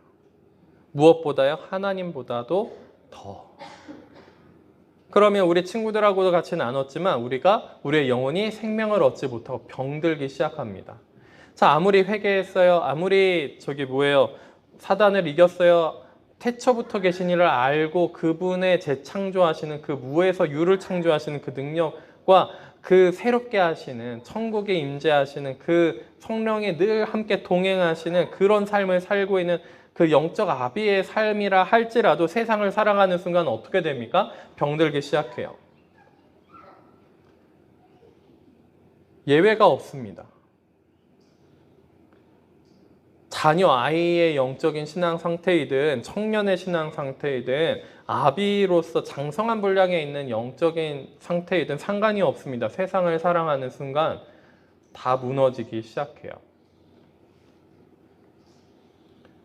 무엇보다요? 하나님보다도 더. 그러면 우리 친구들하고도 같이 나눴지만 우리의 영혼이 생명을 얻지 못하고 병들기 시작합니다. 자, 아무리 회개했어요. 아무리 사단을 이겼어요. 태초부터 계신 이를 알고 그분의 재창조하시는 그 무에서 유를 창조하시는 그 능력과 그 새롭게 하시는 천국에 임재하시는 그 성령이 늘 함께 동행하시는 그런 삶을 살고 있는 그 영적 아비의 삶이라 할지라도 세상을 사랑하는 순간 어떻게 됩니까? 병들기 시작해요. 예외가 없습니다. 아이의 영적인 신앙 상태이든 청년의 신앙 상태이든 아비로서 장성한 분량에 있는 영적인 상태이든 상관이 없습니다. 세상을 사랑하는 순간 다 무너지기 시작해요.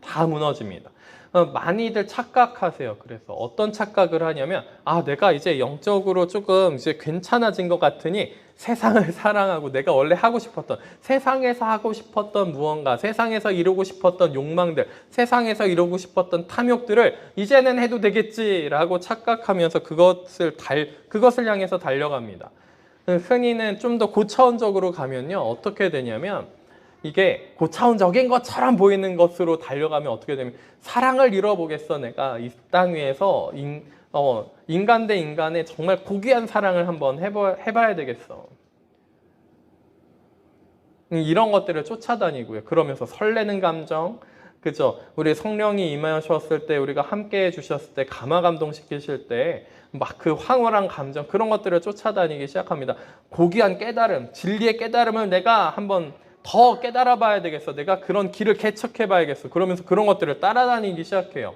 다 무너집니다. 많이들 착각하세요. 그래서 어떤 착각을 하냐면, 내가 이제 영적으로 조금 이제 괜찮아진 것 같으니 세상을 사랑하고 내가 원래 하고 싶었던, 세상에서 하고 싶었던 무언가, 세상에서 이루고 싶었던 욕망들, 세상에서 이루고 싶었던 탐욕들을 이제는 해도 되겠지라고 착각하면서 그것을 향해서 달려갑니다. 흔히는 좀 더 고차원적으로 가면요, 어떻게 되냐면, 이게 고차원적인 것처럼 보이는 것으로 달려가면 어떻게 되면, 사랑을 잃어보겠어. 내가 이 땅 위에서 인간 대 인간의 정말 고귀한 사랑을 한번 해봐야 되겠어. 이런 것들을 쫓아다니고요. 그러면서 설레는 감정, 그죠? 우리 성령이 임하셨을 때, 우리가 함께 해주셨을 때, 감화 감동시키실 때 막 그 황홀한 감정, 그런 것들을 쫓아다니기 시작합니다. 고귀한 깨달음, 진리의 깨달음을 내가 한번 더 깨달아 봐야 되겠어. 내가 그런 길을 개척해 봐야겠어. 그러면서 그런 것들을 따라다니기 시작해요.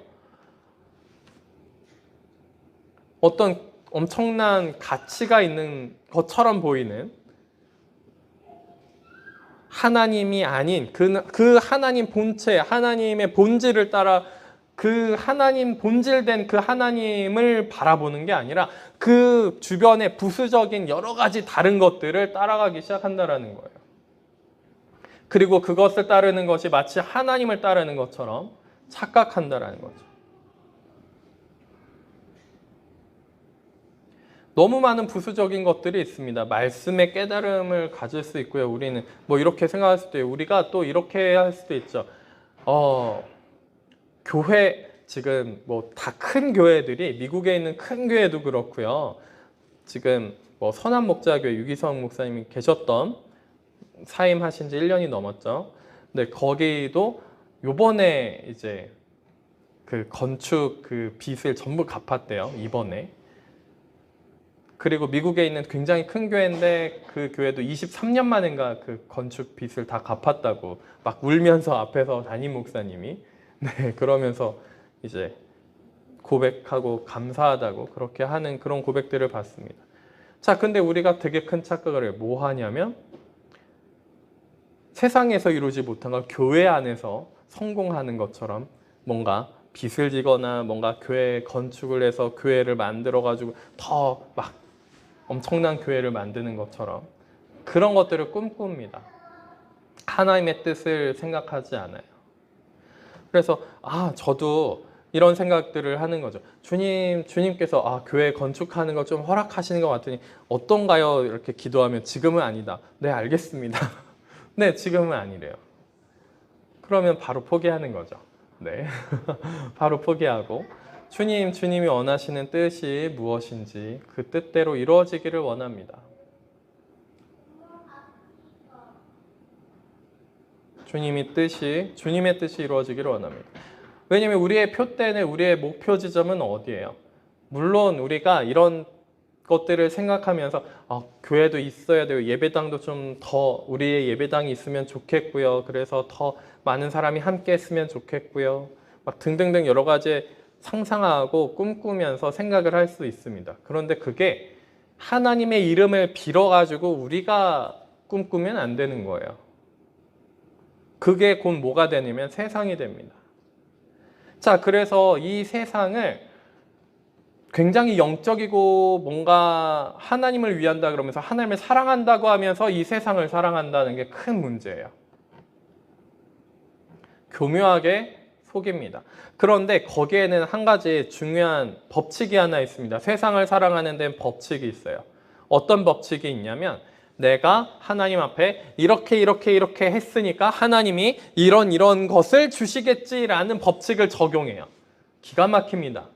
어떤 엄청난 가치가 있는 것처럼 보이는 하나님이 아닌 그 하나님 본체, 하나님의 본질을 따라 그 하나님 본질된 그 하나님을 바라보는 게 아니라 그 주변의 부수적인 여러 가지 다른 것들을 따라가기 시작한다라는 거예요. 그리고 그것을 따르는 것이 마치 하나님을 따르는 것처럼 착각한다라는 거죠. 너무 많은 부수적인 것들이 있습니다. 말씀의 깨달음을 가질 수 있고요. 우리는 뭐 이렇게 생각할 수도 있고, 우리가 또 이렇게 할 수도 있죠. 교회, 지금 뭐 다 큰 교회들이, 미국에 있는 큰 교회도 그렇고요. 지금 뭐 선한 목자교회 유기성 목사님이 계셨던, 사임하신 지 1년이 넘었죠. 근데 거기도 요번에 이제 그 건축 그 빚을 전부 갚았대요. 이번에. 그리고 미국에 있는 굉장히 큰 교회인데 그 교회도 23년 만인가 그 건축 빚을 다 갚았다고 막 울면서 앞에서 담임 목사님이 그러면서 이제 고백하고 감사하다고 그렇게 하는 그런 고백들을 봤습니다. 자, 근데 우리가 되게 큰 착각을 해요. 뭐 하냐면, 세상에서 이루지 못한 걸 교회 안에서 성공하는 것처럼 뭔가 빚을 지거나 뭔가 교회 건축을 해서 교회를 만들어 가지고 더 막 엄청난 교회를 만드는 것처럼 그런 것들을 꿈꿉니다. 하나님의 뜻을 생각하지 않아요. 그래서 저도 이런 생각들을 하는 거죠. 주님께서 교회 건축하는 거 좀 허락하시는 것 같으니 어떤가요? 이렇게 기도하면 지금은 아니다. 네, 알겠습니다. 네, 지금은 아니래요. 그러면 바로 포기하는 거죠. 네, 바로 포기하고 주님이 원하시는 뜻이 무엇인지 그 뜻대로 이루어지기를 원합니다. 주님의 뜻이 이루어지기를 원합니다. 왜냐하면 우리의 표대는, 우리의 목표 지점은 어디예요? 물론 우리가 이런 것들을 생각하면서 교회도 있어야 돼요. 예배당도 좀 더 우리의 예배당이 있으면 좋겠고요. 그래서 더 많은 사람이 함께 했으면 좋겠고요. 막 등등등 여러 가지 상상하고 꿈꾸면서 생각을 할 수 있습니다. 그런데 그게 하나님의 이름을 빌어가지고 우리가 꿈꾸면 안 되는 거예요. 그게 곧 뭐가 되냐면 세상이 됩니다. 자, 그래서 이 세상을 굉장히 영적이고 뭔가 하나님을 위한다 그러면서 하나님을 사랑한다고 하면서 이 세상을 사랑한다는 게 큰 문제예요. 교묘하게 속입니다. 그런데 거기에는 한 가지 중요한 법칙이 하나 있습니다. 세상을 사랑하는 데는 법칙이 있어요. 어떤 법칙이 있냐면, 내가 하나님 앞에 이렇게 했으니까 하나님이 이런 것을 주시겠지라는 법칙을 적용해요. 기가 막힙니다.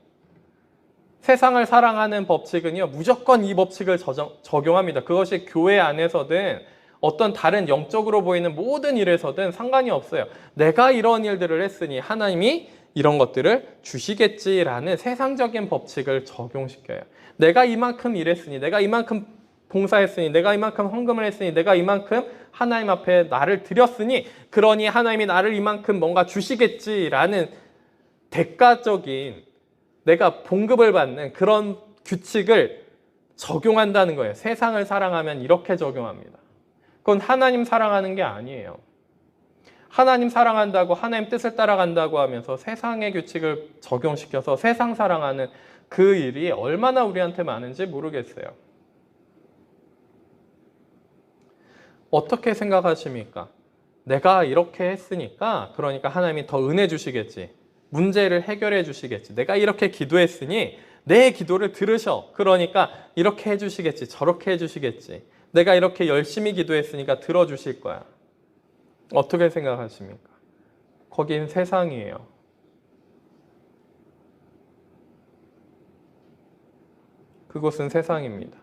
세상을 사랑하는 법칙은요, 무조건 이 법칙을 적용합니다. 그것이 교회 안에서든 어떤 다른 영적으로 보이는 모든 일에서든 상관이 없어요. 내가 이런 일들을 했으니 하나님이 이런 것들을 주시겠지라는 세상적인 법칙을 적용시켜요. 내가 이만큼 일했으니, 내가 이만큼 봉사했으니, 내가 이만큼 헌금을 했으니, 내가 이만큼 하나님 앞에 나를 드렸으니, 그러니 하나님이 나를 이만큼 뭔가 주시겠지라는 대가적인, 내가 봉급을 받는 그런 규칙을 적용한다는 거예요. 세상을 사랑하면 이렇게 적용합니다. 그건 하나님 사랑하는 게 아니에요. 하나님 사랑한다고 하나님 뜻을 따라간다고 하면서 세상의 규칙을 적용시켜서 세상 사랑하는 그 일이 얼마나 우리한테 많은지 모르겠어요. 어떻게 생각하십니까? 내가 이렇게 했으니까 그러니까 하나님이 더 은혜 주시겠지. 문제를 해결해 주시겠지. 내가 이렇게 기도했으니 내 기도를 들으셔. 그러니까 이렇게 해주시겠지. 저렇게 해주시겠지. 내가 이렇게 열심히 기도했으니까 들어주실 거야. 어떻게 생각하십니까? 거긴 세상이에요. 그곳은 세상입니다.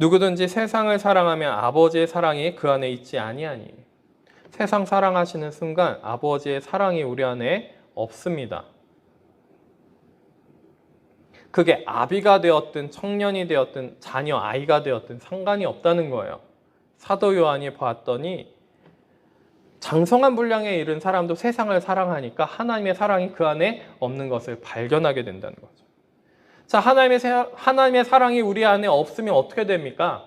누구든지 세상을 사랑하면 아버지의 사랑이 그 안에 있지 아니하니. 세상 사랑하시는 순간 아버지의 사랑이 우리 안에 없습니다. 그게 아비가 되었든 청년이 되었든 자녀 아이가 되었든 상관이 없다는 거예요. 사도 요한이 봤더니 장성한 분량에 이른 사람도 세상을 사랑하니까 하나님의 사랑이 그 안에 없는 것을 발견하게 된다는 거죠. 자, 하나님의 사랑이 우리 안에 없으면 어떻게 됩니까?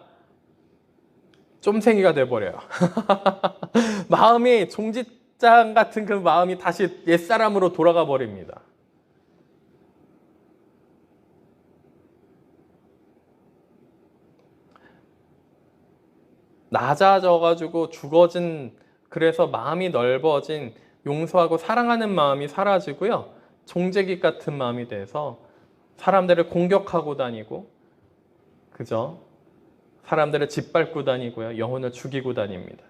쫌생이가 돼버려요. 마음이 종짓장 같은 그 마음이 다시 옛사람으로 돌아가 버립니다. 낮아져가지고 죽어진, 그래서 마음이 넓어진 용서하고 사랑하는 마음이 사라지고요. 종재깃 같은 마음이 돼서 사람들을 공격하고 다니고, 그죠? 사람들을 짓밟고 다니고요. 영혼을 죽이고 다닙니다.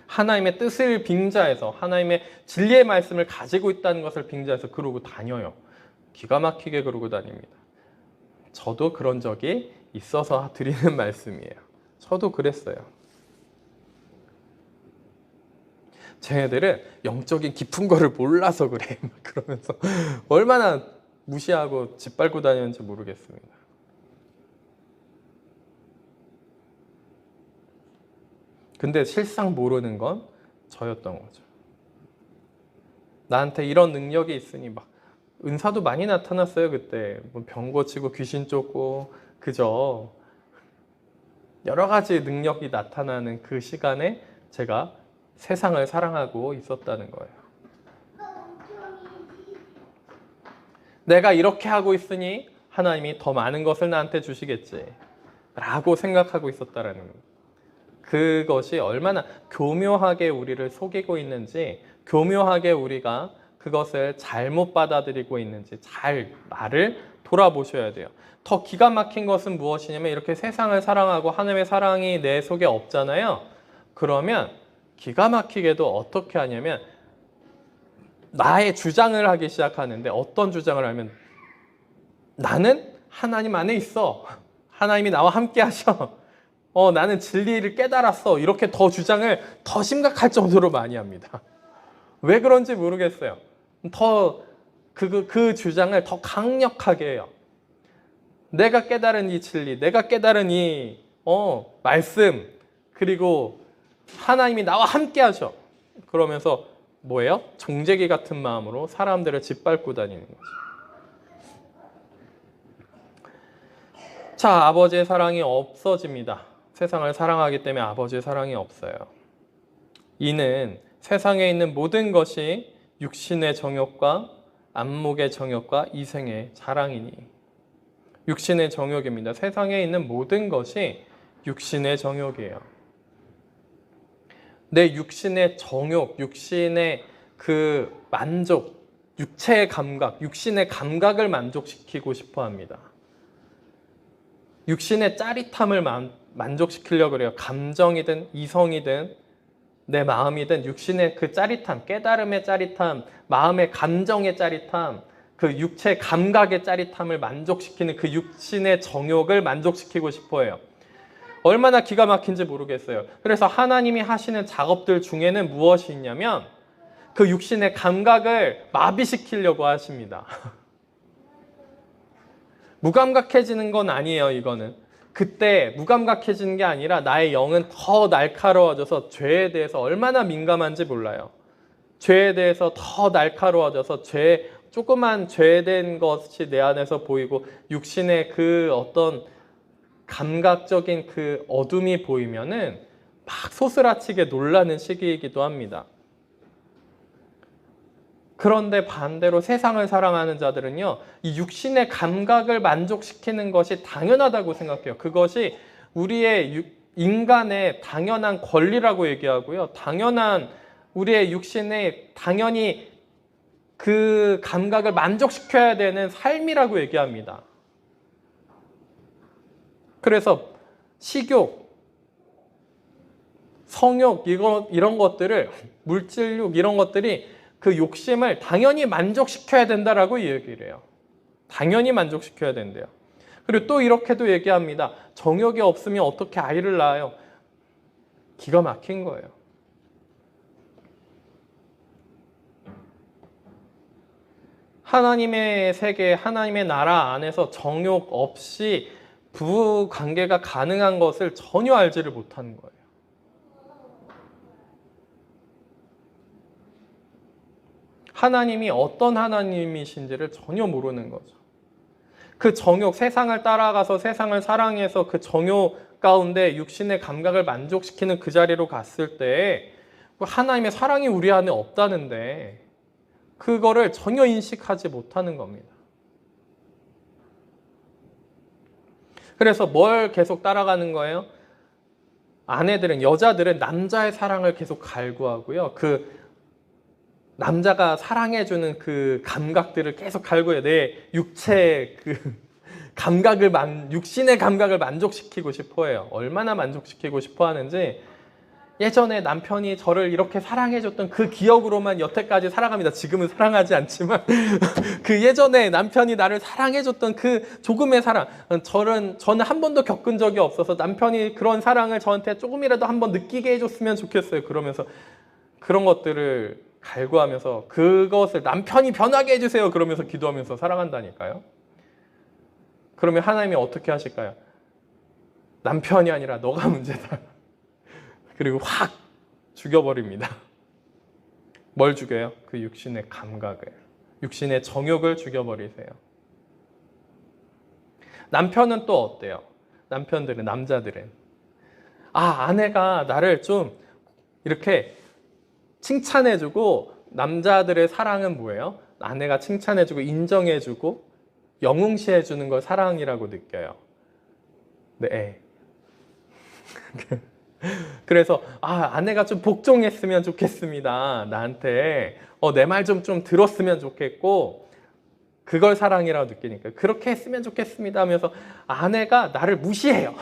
하나님의 뜻을 빙자해서 하나님의 진리의 말씀을 가지고 있다는 것을 빙자해서 그러고 다녀요. 기가 막히게 그러고 다닙니다. 저도 그런 적이 있어서 드리는 말씀이에요. 저도 그랬어요. 쟤네들은 영적인 깊은 거를 몰라서 그래. 그러면서 얼마나 무시하고 짓밟고 다녔는지 모르겠습니다. 근데 실상 모르는 건 저였던 거죠. 나한테 이런 능력이 있으니 막 은사도 많이 나타났어요. 그때 병 고치고 귀신 쫓고 그죠. 여러 가지 능력이 나타나는 그 시간에 제가 세상을 사랑하고 있었다는 거예요. 내가 이렇게 하고 있으니 하나님이 더 많은 것을 나한테 주시겠지 라고 생각하고 있었다라는 거예요. 그것이 얼마나 교묘하게 우리를 속이고 있는지, 교묘하게 우리가 그것을 잘못 받아들이고 있는지 잘 나를 돌아보셔야 돼요. 더 기가 막힌 것은 무엇이냐면 이렇게 세상을 사랑하고 하나님의 사랑이 내 속에 없잖아요. 그러면 기가 막히게도 어떻게 하냐면 나의 주장을 하기 시작하는데, 어떤 주장을 하면 나는 하나님 안에 있어. 하나님이 나와 함께 하셔. 나는 진리를 깨달았어. 이렇게 더 주장을 더 심각할 정도로 많이 합니다. 왜 그런지 모르겠어요. 더 그 주장을 더 강력하게 해요. 내가 깨달은 이 진리, 내가 깨달은 이 말씀, 그리고 하나님이 나와 함께 하셔. 그러면서 뭐예요? 종재기 같은 마음으로 사람들을 짓밟고 다니는 거죠. 자, 아버지의 사랑이 없어집니다. 세상을 사랑하기 때문에 아버지의 사랑이 없어요. 이는 세상에 있는 모든 것이 육신의 정욕과 안목의 정욕과 이생의 자랑이니. 육신의 정욕입니다. 세상에 있는 모든 것이 육신의 정욕이에요. 내 육신의 정욕, 육신의 그 만족, 육체의 감각, 육신의 감각을 만족시키고 싶어 합니다. 육신의 짜릿함을 만족시키려고 그래요. 감정이든 이성이든 내 마음이든 육신의 그 짜릿함, 깨달음의 짜릿함, 마음의 감정의 짜릿함, 그 육체 감각의 짜릿함을 만족시키는 그 육신의 정욕을 만족시키고 싶어 해요. 얼마나 기가 막힌지 모르겠어요. 그래서 하나님이 하시는 작업들 중에는 무엇이 있냐면 그 육신의 감각을 마비시키려고 하십니다. 무감각해지는 건 아니에요, 이거는. 그때 무감각해지는 게 아니라 나의 영은 더 날카로워져서 죄에 대해서 얼마나 민감한지 몰라요. 죄에 대해서 더 날카로워져서 조그만 죄된 것이 내 안에서 보이고 육신의 그 어떤 감각적인 그 어둠이 보이면은 막 소스라치게 놀라는 시기이기도 합니다. 그런데 반대로 세상을 사랑하는 자들은요, 이 육신의 감각을 만족시키는 것이 당연하다고 생각해요. 그것이 우리의 인간의 당연한 권리라고 얘기하고요. 당연한 우리의 육신의 당연히 그 감각을 만족시켜야 되는 삶이라고 얘기합니다. 그래서 식욕, 성욕 이런 것들을 물질욕 이런 것들이 그 욕심을 당연히 만족시켜야 된다라고 얘기를 해요. 당연히 만족시켜야 된대요. 그리고 또 이렇게도 얘기합니다. 정욕이 없으면 어떻게 아이를 낳아요? 기가 막힌 거예요. 하나님의 세계, 하나님의 나라 안에서 정욕 없이 부부 관계가 가능한 것을 전혀 알지를 못하는 거예요. 하나님이 어떤 하나님이신지를 전혀 모르는 거죠. 그 정욕, 세상을 따라가서 세상을 사랑해서 그 정욕 가운데 육신의 감각을 만족시키는 그 자리로 갔을 때 하나님의 사랑이 우리 안에 없다는데 그거를 전혀 인식하지 못하는 겁니다. 그래서 뭘 계속 따라가는 거예요? 아내들은, 여자들은 남자의 사랑을 계속 갈구하고요. 그 남자가 사랑해주는 그 감각들을 계속 갈구해요. 내 육체의 그 감각을, 육신의 감각을 만족시키고 싶어 해요. 얼마나 만족시키고 싶어 하는지 예전에 남편이 저를 이렇게 사랑해줬던 그 기억으로만 여태까지 살아갑니다. 지금은 사랑하지 않지만 그 예전에 남편이 나를 사랑해줬던 그 조금의 사랑, 저는 한 번도 겪은 적이 없어서 남편이 그런 사랑을 저한테 조금이라도 한번 느끼게 해줬으면 좋겠어요. 그러면서 그런 것들을 갈구하면서 그것을 남편이 변하게 해주세요. 그러면서 기도하면서 살아간다니까요. 그러면 하나님이 어떻게 하실까요? 남편이 아니라 너가 문제다. 그리고 확 죽여버립니다. 뭘 죽여요? 그 육신의 감각을, 육신의 정욕을 죽여버리세요. 남편은 또 어때요? 남편들은, 남자들은 아내가 나를 좀 이렇게 칭찬해주고, 남자들의 사랑은 뭐예요? 아내가 칭찬해주고 인정해주고 영웅시해주는 걸 사랑이라고 느껴요. 네. 그래서 아내가 좀 복종했으면 좋겠습니다. 나한테 내 말 좀 들었으면 좋겠고 그걸 사랑이라고 느끼니까 그렇게 했으면 좋겠습니다 하면서 아내가 나를 무시해요.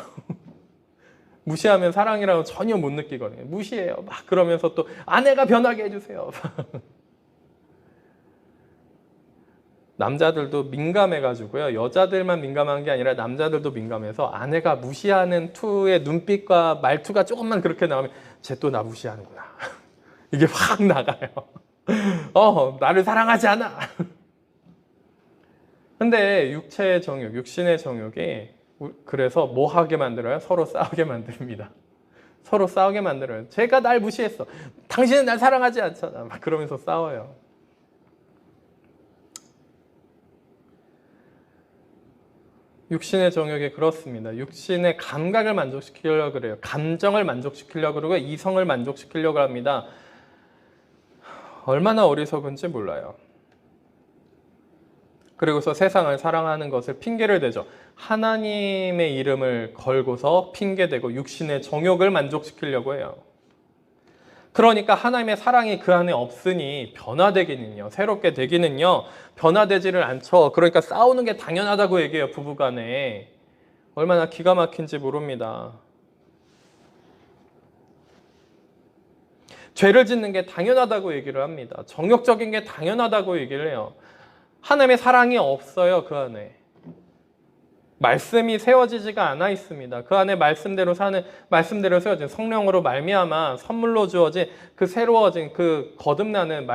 무시하면 사랑이라고 전혀 못 느끼거든요. 무시해요. 막 그러면서 또 아내가 변하게 해주세요. 남자들도 민감해가지고요. 여자들만 민감한 게 아니라 남자들도 민감해서 아내가 무시하는 투의 눈빛과 말투가 조금만 그렇게 나오면 쟤 또 나 무시하는구나. 이게 확 나가요. 나를 사랑하지 않아. 근데 육체의 정욕, 육신의 정욕이 그래서 뭐 하게 만들어요? 서로 싸우게 만듭니다. 서로 싸우게 만들어요. 쟤가 날 무시했어. 당신은 날 사랑하지 않잖아. 막 그러면서 싸워요. 육신의 정욕이 그렇습니다. 육신의 감각을 만족시키려고 그래요. 감정을 만족시키려고 그러고 이성을 만족시키려고 합니다. 얼마나 어리석은지 몰라요. 그리고서 세상을 사랑하는 것을 핑계를 대죠. 하나님의 이름을 걸고서 핑계대고 육신의 정욕을 만족시키려고 해요. 그러니까 하나님의 사랑이 그 안에 없으니 변화되기는요, 새롭게 되기는요 변화되지를 않죠. 그러니까 싸우는 게 당연하다고 얘기해요. 부부간에. 얼마나 기가 막힌지 모릅니다. 죄를 짓는 게 당연하다고 얘기를 합니다. 정욕적인 게 당연하다고 얘기를 해요. 하나님의 사랑이 없어요. 그 안에 말씀이 세워지지가 않아 있습니다. 그 안에 말씀대로 사는, 말씀대로 세워진 성령으로 말미암아 선물로 주어진 그 새로워진 그 거듭나는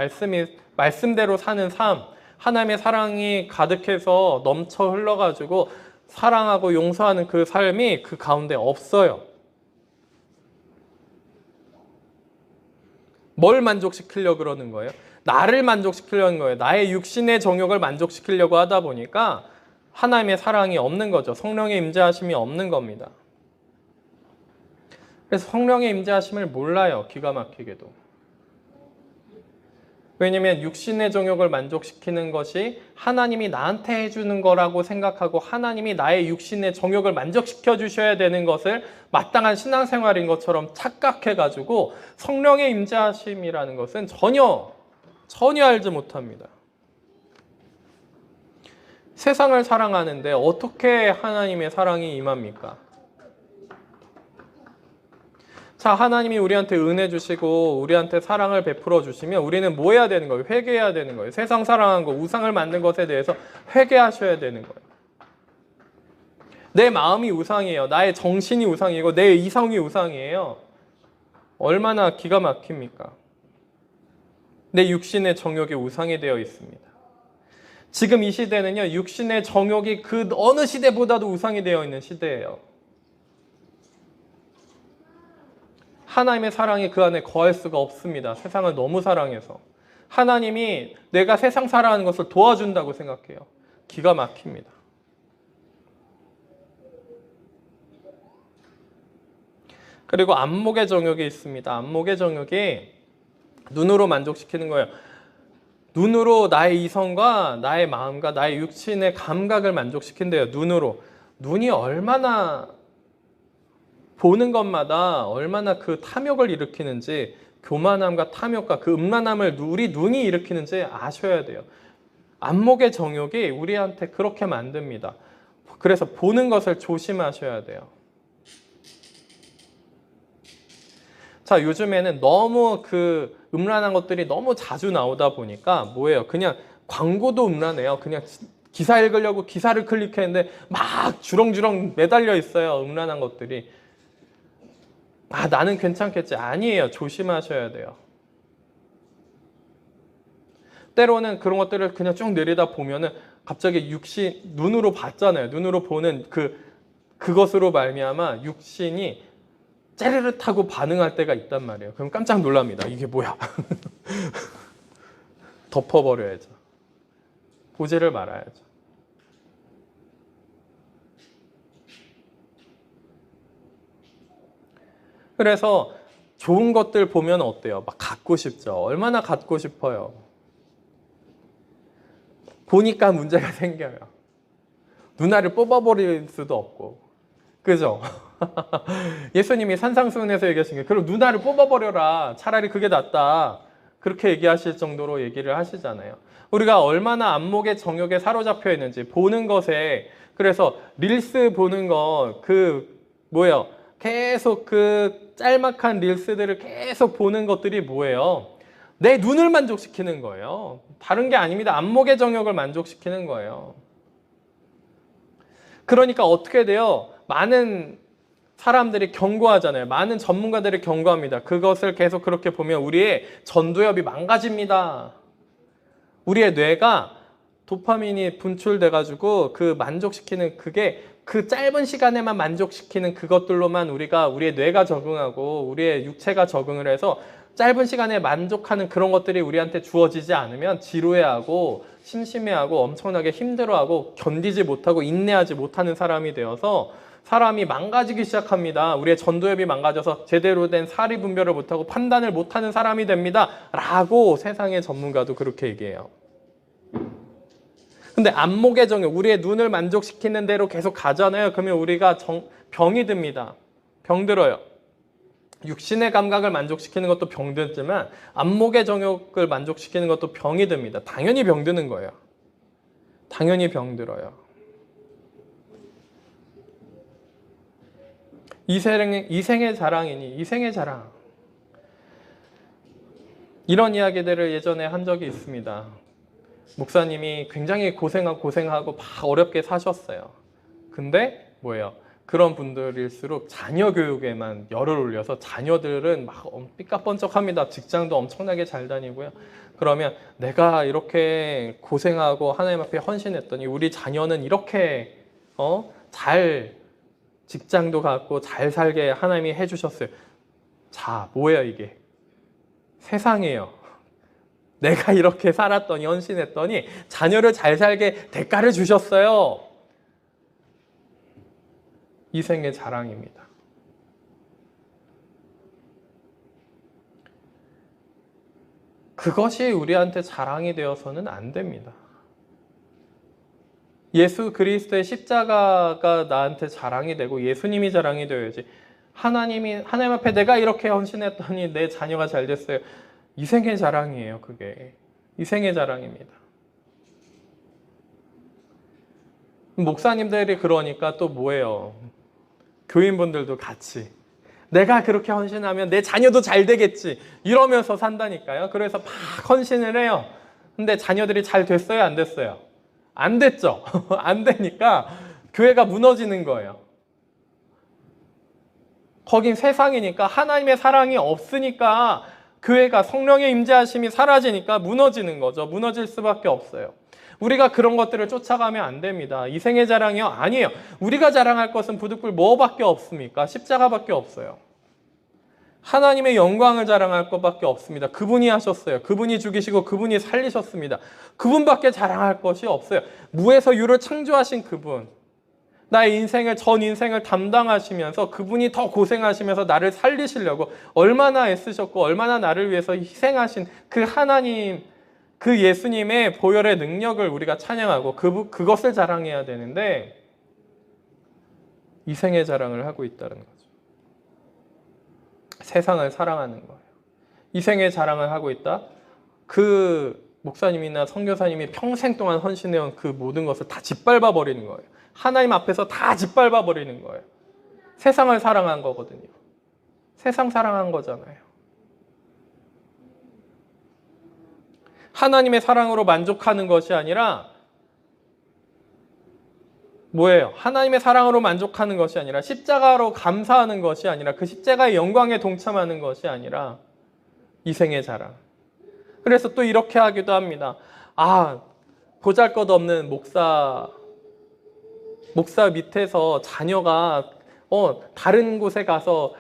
말씀대로 사는 삶, 하나님의 사랑이 가득해서 넘쳐 흘러가지고 사랑하고 용서하는 그 삶이 그 가운데 없어요. 뭘 만족시키려고 그러는 거예요? 나를 만족시키려는 거예요. 나의 육신의 정욕을 만족시키려고 하다 보니까 하나님의 사랑이 없는 거죠. 성령의 임재하심이 없는 겁니다. 그래서 성령의 임재하심을 몰라요. 기가 막히게도. 왜냐면 육신의 정욕을 만족시키는 것이 하나님이 나한테 해주는 거라고 생각하고 하나님이 나의 육신의 정욕을 만족시켜 주셔야 되는 것을 마땅한 신앙생활인 것처럼 착각해가지고 성령의 임재하심이라는 것은 전혀 알지 못합니다. 세상을 사랑하는데 어떻게 하나님의 사랑이 임합니까? 자, 하나님이 우리한테 은혜 주시고 우리한테 사랑을 베풀어 주시면 우리는 뭐 해야 되는 거예요? 회개해야 되는 거예요. 세상 사랑한 거, 우상을 만든 것에 대해서 회개하셔야 되는 거예요. 내 마음이 우상이에요. 나의 정신이 우상이고 내 이성이 우상이에요. 얼마나 기가 막힙니까? 내 육신의 정욕이 우상이 되어 있습니다. 지금 이 시대는요, 육신의 정욕이 그 어느 시대보다도 우상이 되어 있는 시대예요. 하나님의 사랑이 그 안에 거할 수가 없습니다. 세상을 너무 사랑해서. 하나님이 내가 세상 사랑하는 것을 도와준다고 생각해요. 기가 막힙니다. 그리고 안목의 정욕이 있습니다. 안목의 정욕이 눈으로 만족시키는 거예요. 눈으로 나의 이성과 나의 마음과 나의 육신의 감각을 만족시킨대요. 눈으로. 눈이 얼마나 보는 것마다 얼마나 그 탐욕을 일으키는지, 교만함과 탐욕과 그 음란함을 우리 눈이 일으키는지 아셔야 돼요. 안목의 정욕이 우리한테 그렇게 만듭니다. 그래서 보는 것을 조심하셔야 돼요. 자, 요즘에는 너무 그 음란한 것들이 너무 자주 나오다 보니까 뭐예요? 그냥 광고도 음란해요. 그냥 기사 읽으려고 기사를 클릭했는데 막 주렁주렁 매달려 있어요. 음란한 것들이. 아, 나는 괜찮겠지. 아니에요. 조심하셔야 돼요. 때로는 그런 것들을 그냥 쭉 내리다 보면은 갑자기 육신, 눈으로 봤잖아요. 눈으로 보는 그것으로 말미암아 육신이 째르르타고 반응할 때가 있단 말이에요. 그럼 깜짝 놀랍니다. 이게 뭐야? 덮어버려야죠. 보지를 말아야죠. 그래서 좋은 것들 보면 어때요? 막 갖고 싶죠. 얼마나 갖고 싶어요. 보니까 문제가 생겨요. 누나를 뽑아버릴 수도 없고. 그죠? 예수님이 산상수훈에서 얘기하신 게 그럼 누나를 뽑아버려라. 차라리 그게 낫다. 그렇게 얘기하실 정도로 얘기를 하시잖아요. 우리가 얼마나 안목의 정욕에 사로잡혀 있는지 보는 것에, 그래서 릴스 보는 거 뭐예요? 계속 그 짤막한 릴스들을 계속 보는 것들이 뭐예요? 내 눈을 만족시키는 거예요. 다른 게 아닙니다. 안목의 정욕을 만족시키는 거예요. 그러니까 어떻게 돼요? 많은 사람들이 경고하잖아요. 많은 전문가들이 경고합니다. 그것을 계속 그렇게 보면 우리의 전두엽이 망가집니다. 우리의 뇌가 도파민이 분출돼가지고 그 만족시키는 그게 그 짧은 시간에만 만족시키는 그것들로만 우리의 뇌가 적응하고 우리의 육체가 적응을 해서 짧은 시간에 만족하는 그런 것들이 우리한테 주어지지 않으면 지루해하고 심심해하고 엄청나게 힘들어하고 견디지 못하고 인내하지 못하는 사람이 되어서 사람이 망가지기 시작합니다. 우리의 전두엽이 망가져서 제대로 된 사리 분별을 못하고 판단을 못하는 사람이 됩니다. 라고 세상의 전문가도 그렇게 얘기해요. 근데 안목의 정욕, 우리의 눈을 만족시키는 대로 계속 가잖아요. 그러면 우리가 병이 듭니다. 병들어요. 육신의 감각을 만족시키는 것도 병들지만 안목의 정욕을 만족시키는 것도 병이 듭니다. 당연히 병드는 거예요. 당연히 병들어요. 이생의 자랑이니 이생의 자랑. 이런 이야기들을 예전에 한 적이 있습니다. 목사님이 굉장히 고생하고 막 어렵게 사셨어요. 근데 뭐예요? 그런 분들일수록 자녀 교육에만 열을 올려서 자녀들은 막 삐까뻔쩍합니다. 직장도 엄청나게 잘 다니고요. 그러면 내가 이렇게 고생하고 하나님 앞에 헌신했더니 우리 자녀는 이렇게 잘 직장도 갖고 잘 살게 하나님이 해주셨어요. 자, 뭐예요 이게? 세상이에요. 내가 이렇게 살았더니 헌신했더니 자녀를 잘 살게 대가를 주셨어요. 이생의 자랑입니다. 그것이 우리한테 자랑이 되어서는 안 됩니다. 예수 그리스도의 십자가가 나한테 자랑이 되고 예수님이 자랑이 되어야지. 하나님 앞에 내가 이렇게 헌신했더니 내 자녀가 잘 됐어요. 이생의 자랑이에요, 그게. 이생의 자랑입니다. 목사님들이 그러니까 또 뭐예요? 교인분들도 같이. 내가 그렇게 헌신하면 내 자녀도 잘 되겠지. 이러면서 산다니까요. 그래서 막 헌신을 해요. 근데 자녀들이 잘 됐어요, 안 됐어요? 안 됐죠. 안 되니까 교회가 무너지는 거예요. 거긴 세상이니까 하나님의 사랑이 없으니까 교회가 성령의 임재하심이 사라지니까 무너지는 거죠. 무너질 수밖에 없어요. 우리가 그런 것들을 쫓아가면 안 됩니다. 이생의 자랑이요? 아니에요. 우리가 자랑할 것은 부득불 뭐밖에 없습니까? 십자가밖에 없어요. 하나님의 영광을 자랑할 것밖에 없습니다. 그분이 하셨어요. 그분이 죽이시고 그분이 살리셨습니다. 그분밖에 자랑할 것이 없어요. 무에서 유를 창조하신 그분, 나의 인생을, 전 인생을 담당하시면서 그분이 더 고생하시면서 나를 살리시려고 얼마나 애쓰셨고 얼마나 나를 위해서 희생하신 그 하나님, 그 예수님의 보혈의 능력을 우리가 찬양하고 그것을 자랑해야 되는데 이생의 자랑을 하고 있다는 거죠. 세상을 사랑하는 거예요. 이생의 자랑을 하고 있다? 그 목사님이나 선교사님이 평생 동안 헌신해온 그 모든 것을 다 짓밟아 버리는 거예요. 하나님 앞에서 다 짓밟아 버리는 거예요. 세상을 사랑한 거거든요. 세상 사랑한 거잖아요. 하나님의 사랑으로 만족하는 것이 아니라 뭐예요? 하나님의 사랑으로 만족하는 것이 아니라 십자가로 감사하는 것이 아니라 그 십자가의 영광에 동참하는 것이 아니라 이생의 자랑. 그래서 또 이렇게 하기도 합니다. 보잘것없는 목사 밑에서 자녀가 다른 곳에 가서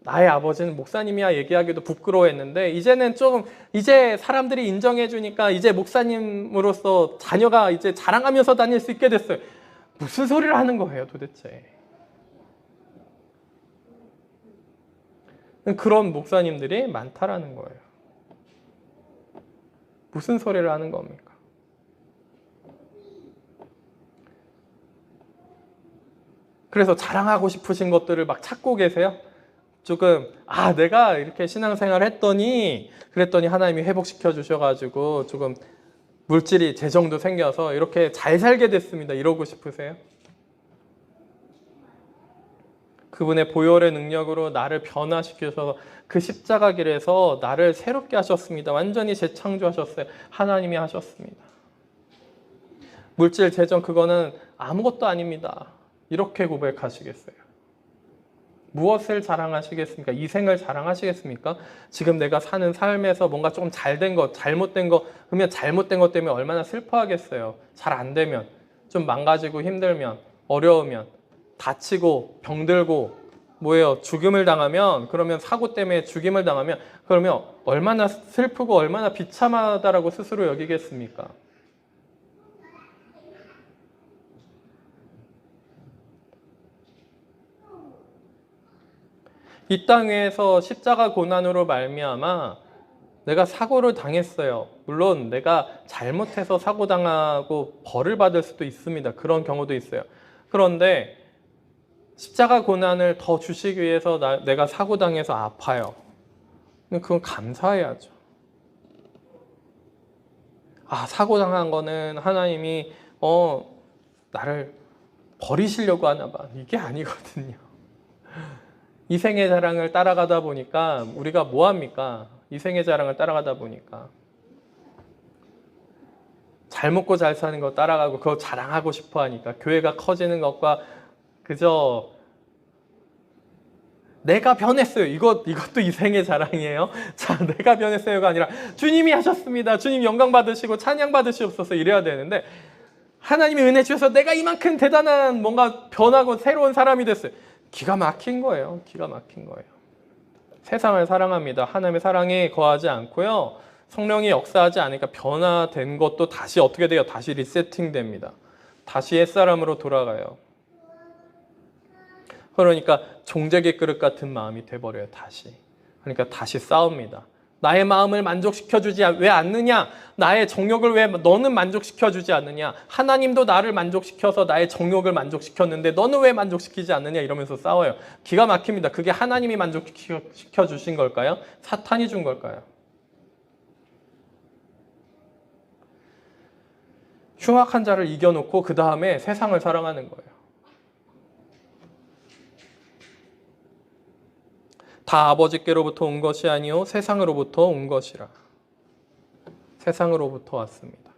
나의 아버지는 목사님이야 얘기하기도 부끄러워했는데 이제 사람들이 인정해 주니까 이제 목사님으로서 자녀가 이제 자랑하면서 다닐 수 있게 됐어요. 무슨 소리를 하는 거예요, 도대체? 그런 목사님들이 많다라는 거예요. 무슨 소리를 하는 겁니까? 그래서 자랑하고 싶으신 것들을 막 찾고 계세요? 조금 내가 이렇게 신앙생활 그랬더니 하나님이 회복시켜 주셔가지고 조금 물질이 재정도 생겨서 이렇게 잘 살게 됐습니다. 이러고 싶으세요? 그분의 보혈의 능력으로 나를 변화시켜서 그 십자가 길에서 나를 새롭게 하셨습니다. 완전히 재창조하셨어요. 하나님이 하셨습니다. 물질, 재정 그거는 아무것도 아닙니다. 이렇게 고백하시겠어요? 무엇을 자랑하시겠습니까? 이생을 자랑하시겠습니까? 지금 내가 사는 삶에서 뭔가 조금 잘된 것, 잘못된 것, 그러면 잘못된 것 때문에 얼마나 슬퍼하겠어요. 잘 안 되면, 좀 망가지고 힘들면, 어려우면, 다치고 병들고 죽음을 당하면, 그러면 사고 때문에 죽임을 당하면 그러면 얼마나 슬프고 얼마나 비참하다라고 스스로 여기겠습니까? 이 땅에서 십자가 고난으로 말미암아 내가 사고를 당했어요. 물론 내가 잘못해서 사고당하고 벌을 받을 수도 있습니다. 그런 경우도 있어요. 그런데 십자가 고난을 더 주시기 위해서 내가 사고당해서 아파요. 그건 감사해야죠. 사고당한 거는 하나님이 나를 버리시려고 하나 봐. 이게 아니거든요. 이생의 자랑을 따라가다 보니까 우리가 뭐합니까? 이생의 자랑을 따라가다 보니까 잘 먹고 잘 사는 거 따라가고 그거 자랑하고 싶어 하니까 교회가 커지는 것과 그저 내가 변했어요. 이것도 이생의 자랑이에요. 자, 내가 변했어요가 아니라 주님이 하셨습니다. 주님 영광 받으시고 찬양 받으시옵소서 이래야 되는데 하나님이 은혜 주셔서 내가 이만큼 대단한 뭔가 변하고 새로운 사람이 됐어요. 기가 막힌 거예요. 기가 막힌 거예요. 세상을 사랑합니다. 하나님의 사랑에 거하지 않고요. 성령이 역사하지 않으니까 변화된 것도 다시 어떻게 돼요? 다시 리세팅됩니다. 다시 옛사람으로 돌아가요. 그러니까 종제기 그릇 같은 마음이 돼버려요. 다시. 그러니까 다시 싸웁니다. 나의 마음을 만족시켜주지 왜 않느냐? 나의 정욕을 왜 너는 만족시켜주지 않느냐? 하나님도 나를 만족시켜서 나의 정욕을 만족시켰는데 너는 왜 만족시키지 않느냐? 이러면서 싸워요. 기가 막힙니다. 그게 하나님이 만족시켜주신 걸까요? 사탄이 준 걸까요? 흉악한 자를 이겨놓고 그 다음에 세상을 사랑하는 거예요. 다 아버지께로부터 온 것이 아니요 세상으로부터 온 것이라. 세상으로부터 왔습니다.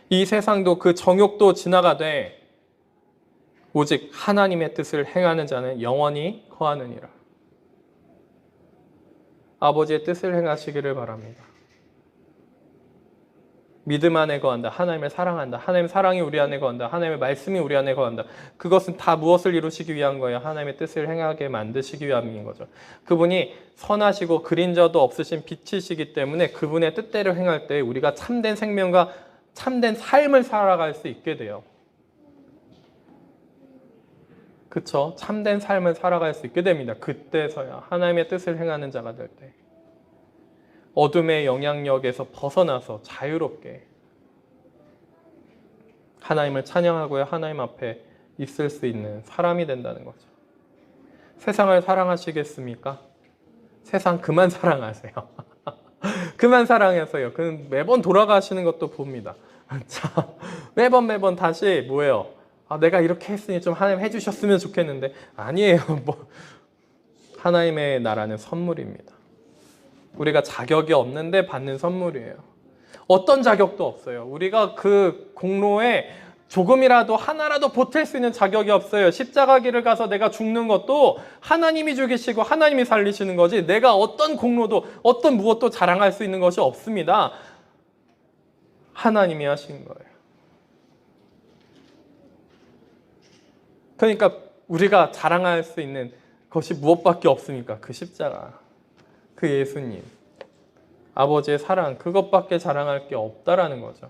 이 세상도 그 정욕도 지나가되 오직 하나님의 뜻을 행하는 자는 영원히 거하느니라. 아버지의 뜻을 행하시기를 바랍니다. 믿음 안에 거한다. 하나님을 사랑한다. 하나님의 사랑이 우리 안에 거한다. 하나님의 말씀이 우리 안에 거한다. 그것은 다 무엇을 이루시기 위한 거예요? 하나님의 뜻을 행하게 만드시기 위함인 거죠. 그분이 선하시고 그림자도 없으신 빛이시기 때문에 그분의 뜻대로 행할 때 우리가 참된 생명과 참된 삶을 살아갈 수 있게 돼요. 그쵸? 참된 삶을 살아갈 수 있게 됩니다. 그때서야 하나님의 뜻을 행하는 자가 될 때. 어둠의 영향력에서 벗어나서 자유롭게 하나님을 찬양하고요. 하나님 앞에 있을 수 있는 사람이 된다는 거죠. 세상을 사랑하시겠습니까? 세상 그만 사랑하세요. 그만 사랑하세요. 매번 돌아가시는 것도 봅니다. 자, 매번 다시 뭐예요? 내가 이렇게 했으니 좀 하나님 해주셨으면 좋겠는데 아니에요. 하나님의 나라는 선물입니다. 우리가 자격이 없는데 받는 선물이에요. 어떤 자격도 없어요. 우리가 그 공로에 조금이라도 하나라도 보탤 수 있는 자격이 없어요. 십자가 길을 가서 내가 죽는 것도 하나님이 죽이시고 하나님이 살리시는 거지 내가 어떤 공로도 어떤 무엇도 자랑할 수 있는 것이 없습니다. 하나님이 하신 거예요. 그러니까 우리가 자랑할 수 있는 것이 무엇밖에 없습니까? 그 십자가. 그 예수님, 아버지의 사랑, 그것밖에 자랑할 게 없다라는 거죠.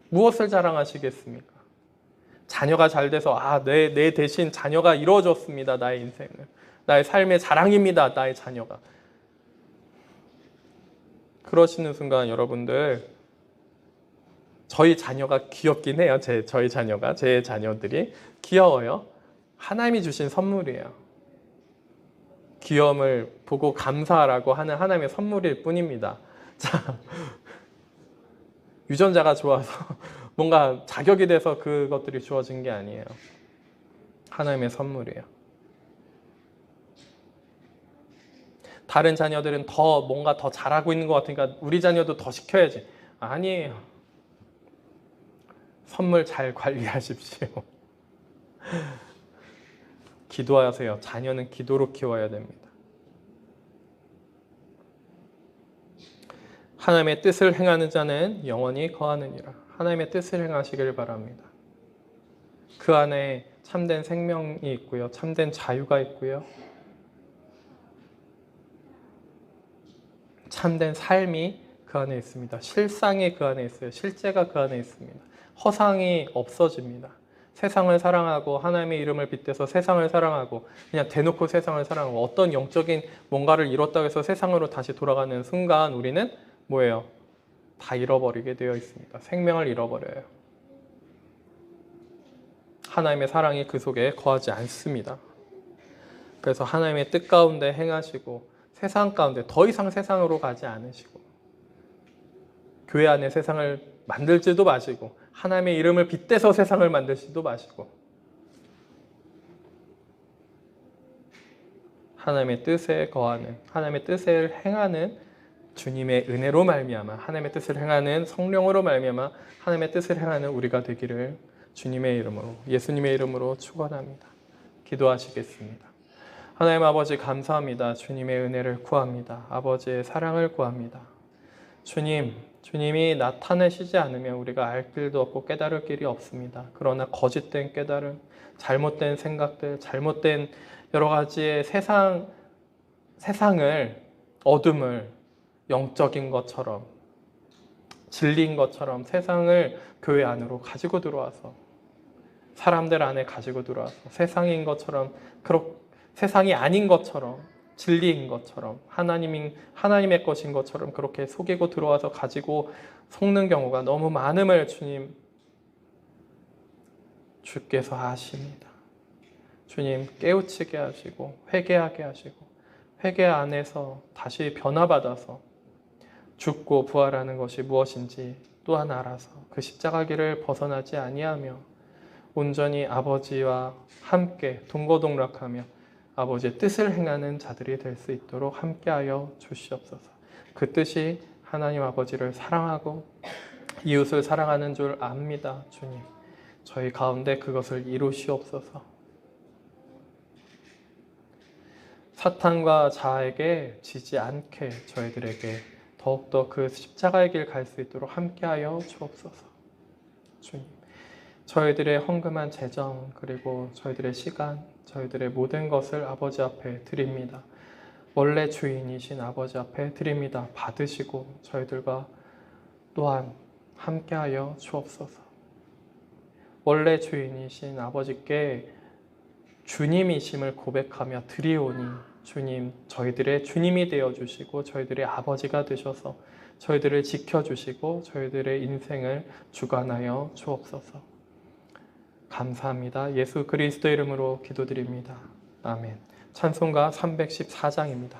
무엇을 자랑하시겠습니까? 자녀가 잘 돼서 내 대신 자녀가 이루어졌습니다. 나의 인생을. 나의 삶의 자랑입니다. 나의 자녀가. 그러시는 순간 여러분들 저희 자녀가 귀엽긴 해요. 저희 자녀가, 제 자녀들이 귀여워요. 하나님이 주신 선물이에요. 귀여움을 보고 감사하라고 하는 하나님의 선물일 뿐입니다. 자, 유전자가 좋아서 뭔가 자격이 돼서 그것들이 주어진 게 아니에요. 하나님의 선물이에요. 다른 자녀들은 뭔가 더 잘하고 있는 것 같으니까 우리 자녀도 더 시켜야지. 아니에요. 선물 잘 관리하십시오. 기도하세요. 자녀는 기도로 키워야 됩니다. 하나님의 뜻을 행하는 자는 영원히 거하느니라. 하나님의 뜻을 행하시길 바랍니다. 그 안에 참된 생명이 있고요. 참된 자유가 있고요. 참된 삶이 그 안에 있습니다. 실상이 그 안에 있어요. 실제가 그 안에 있습니다. 허상이 없어집니다. 세상을 사랑하고 하나님의 이름을 빗대서 세상을 사랑하고 그냥 대놓고 세상을 사랑하고 어떤 영적인 뭔가를 이뤘다고 해서 세상으로 다시 돌아가는 순간 우리는 뭐예요? 다 잃어버리게 되어 있습니다. 생명을 잃어버려요. 하나님의 사랑이 그 속에 거하지 않습니다. 그래서 하나님의 뜻 가운데 행하시고 세상 가운데 더 이상 세상으로 가지 않으시고 교회 안에 세상을 만들지도 마시고 하나님의 이름을 빗대서 세상을 만들지도 마시고 하나님의 뜻에 거하는 하나님의 뜻을 행하는 주님의 은혜로 말미암아 하나님의 뜻을 행하는 성령으로 말미암아 하나님의 뜻을 행하는 우리가 되기를 주님의 이름으로 예수님의 이름으로 축원합니다. 기도하시겠습니다. 하나님 아버지 감사합니다. 주님의 은혜를 구합니다. 아버지의 사랑을 구합니다. 주님이 나타내시지 않으면 우리가 알 길도 없고 깨달을 길이 없습니다. 그러나 거짓된 깨달음, 잘못된 생각들, 잘못된 여러 가지의 세상을, 어둠을 영적인 것처럼, 진리인 것처럼 세상을 교회 안으로 가지고 들어와서 사람들 안에 가지고 들어와서 세상인 것처럼, 세상이 아닌 것처럼, 진리인 것처럼, 하나님의 것인 것처럼 그렇게 속이고 들어와서 가지고 속는 경우가 너무 많음을 주께서 아십니다. 주님 깨우치게 하시고 회개하게 하시고 회개 안에서 다시 변화받아서 죽고 부활하는 것이 무엇인지 또한 알아서 그 십자가 길을 벗어나지 아니하며 온전히 아버지와 함께 동거동락하며 아버지의 뜻을 행하는 자들이 될 수 있도록 함께하여 주시옵소서. 그 뜻이 하나님 아버지를 사랑하고 이웃을 사랑하는 줄 압니다. 주님, 저희 가운데 그것을 이루시옵소서. 사탄과 자에게 지지 않게 저희들에게 더욱더 그 십자가의 길 갈 수 있도록 함께하여 주옵소서. 주님, 저희들의 헌금한 재정 그리고 저희들의 시간, 저희들의 모든 것을 아버지 앞에 드립니다. 원래 주인이신 아버지 앞에 드립니다. 받으시고 저희들과 또한 함께하여 주옵소서. 원래 주인이신 아버지께 주님이심을 고백하며 드리오니 주님, 저희들의 주님이 되어주시고 저희들의 아버지가 되셔서 저희들을 지켜주시고 저희들의 인생을 주관하여 주옵소서. 감사합니다. 예수 그리스도 이름으로 기도드립니다. 아멘. 찬송가 314장입니다.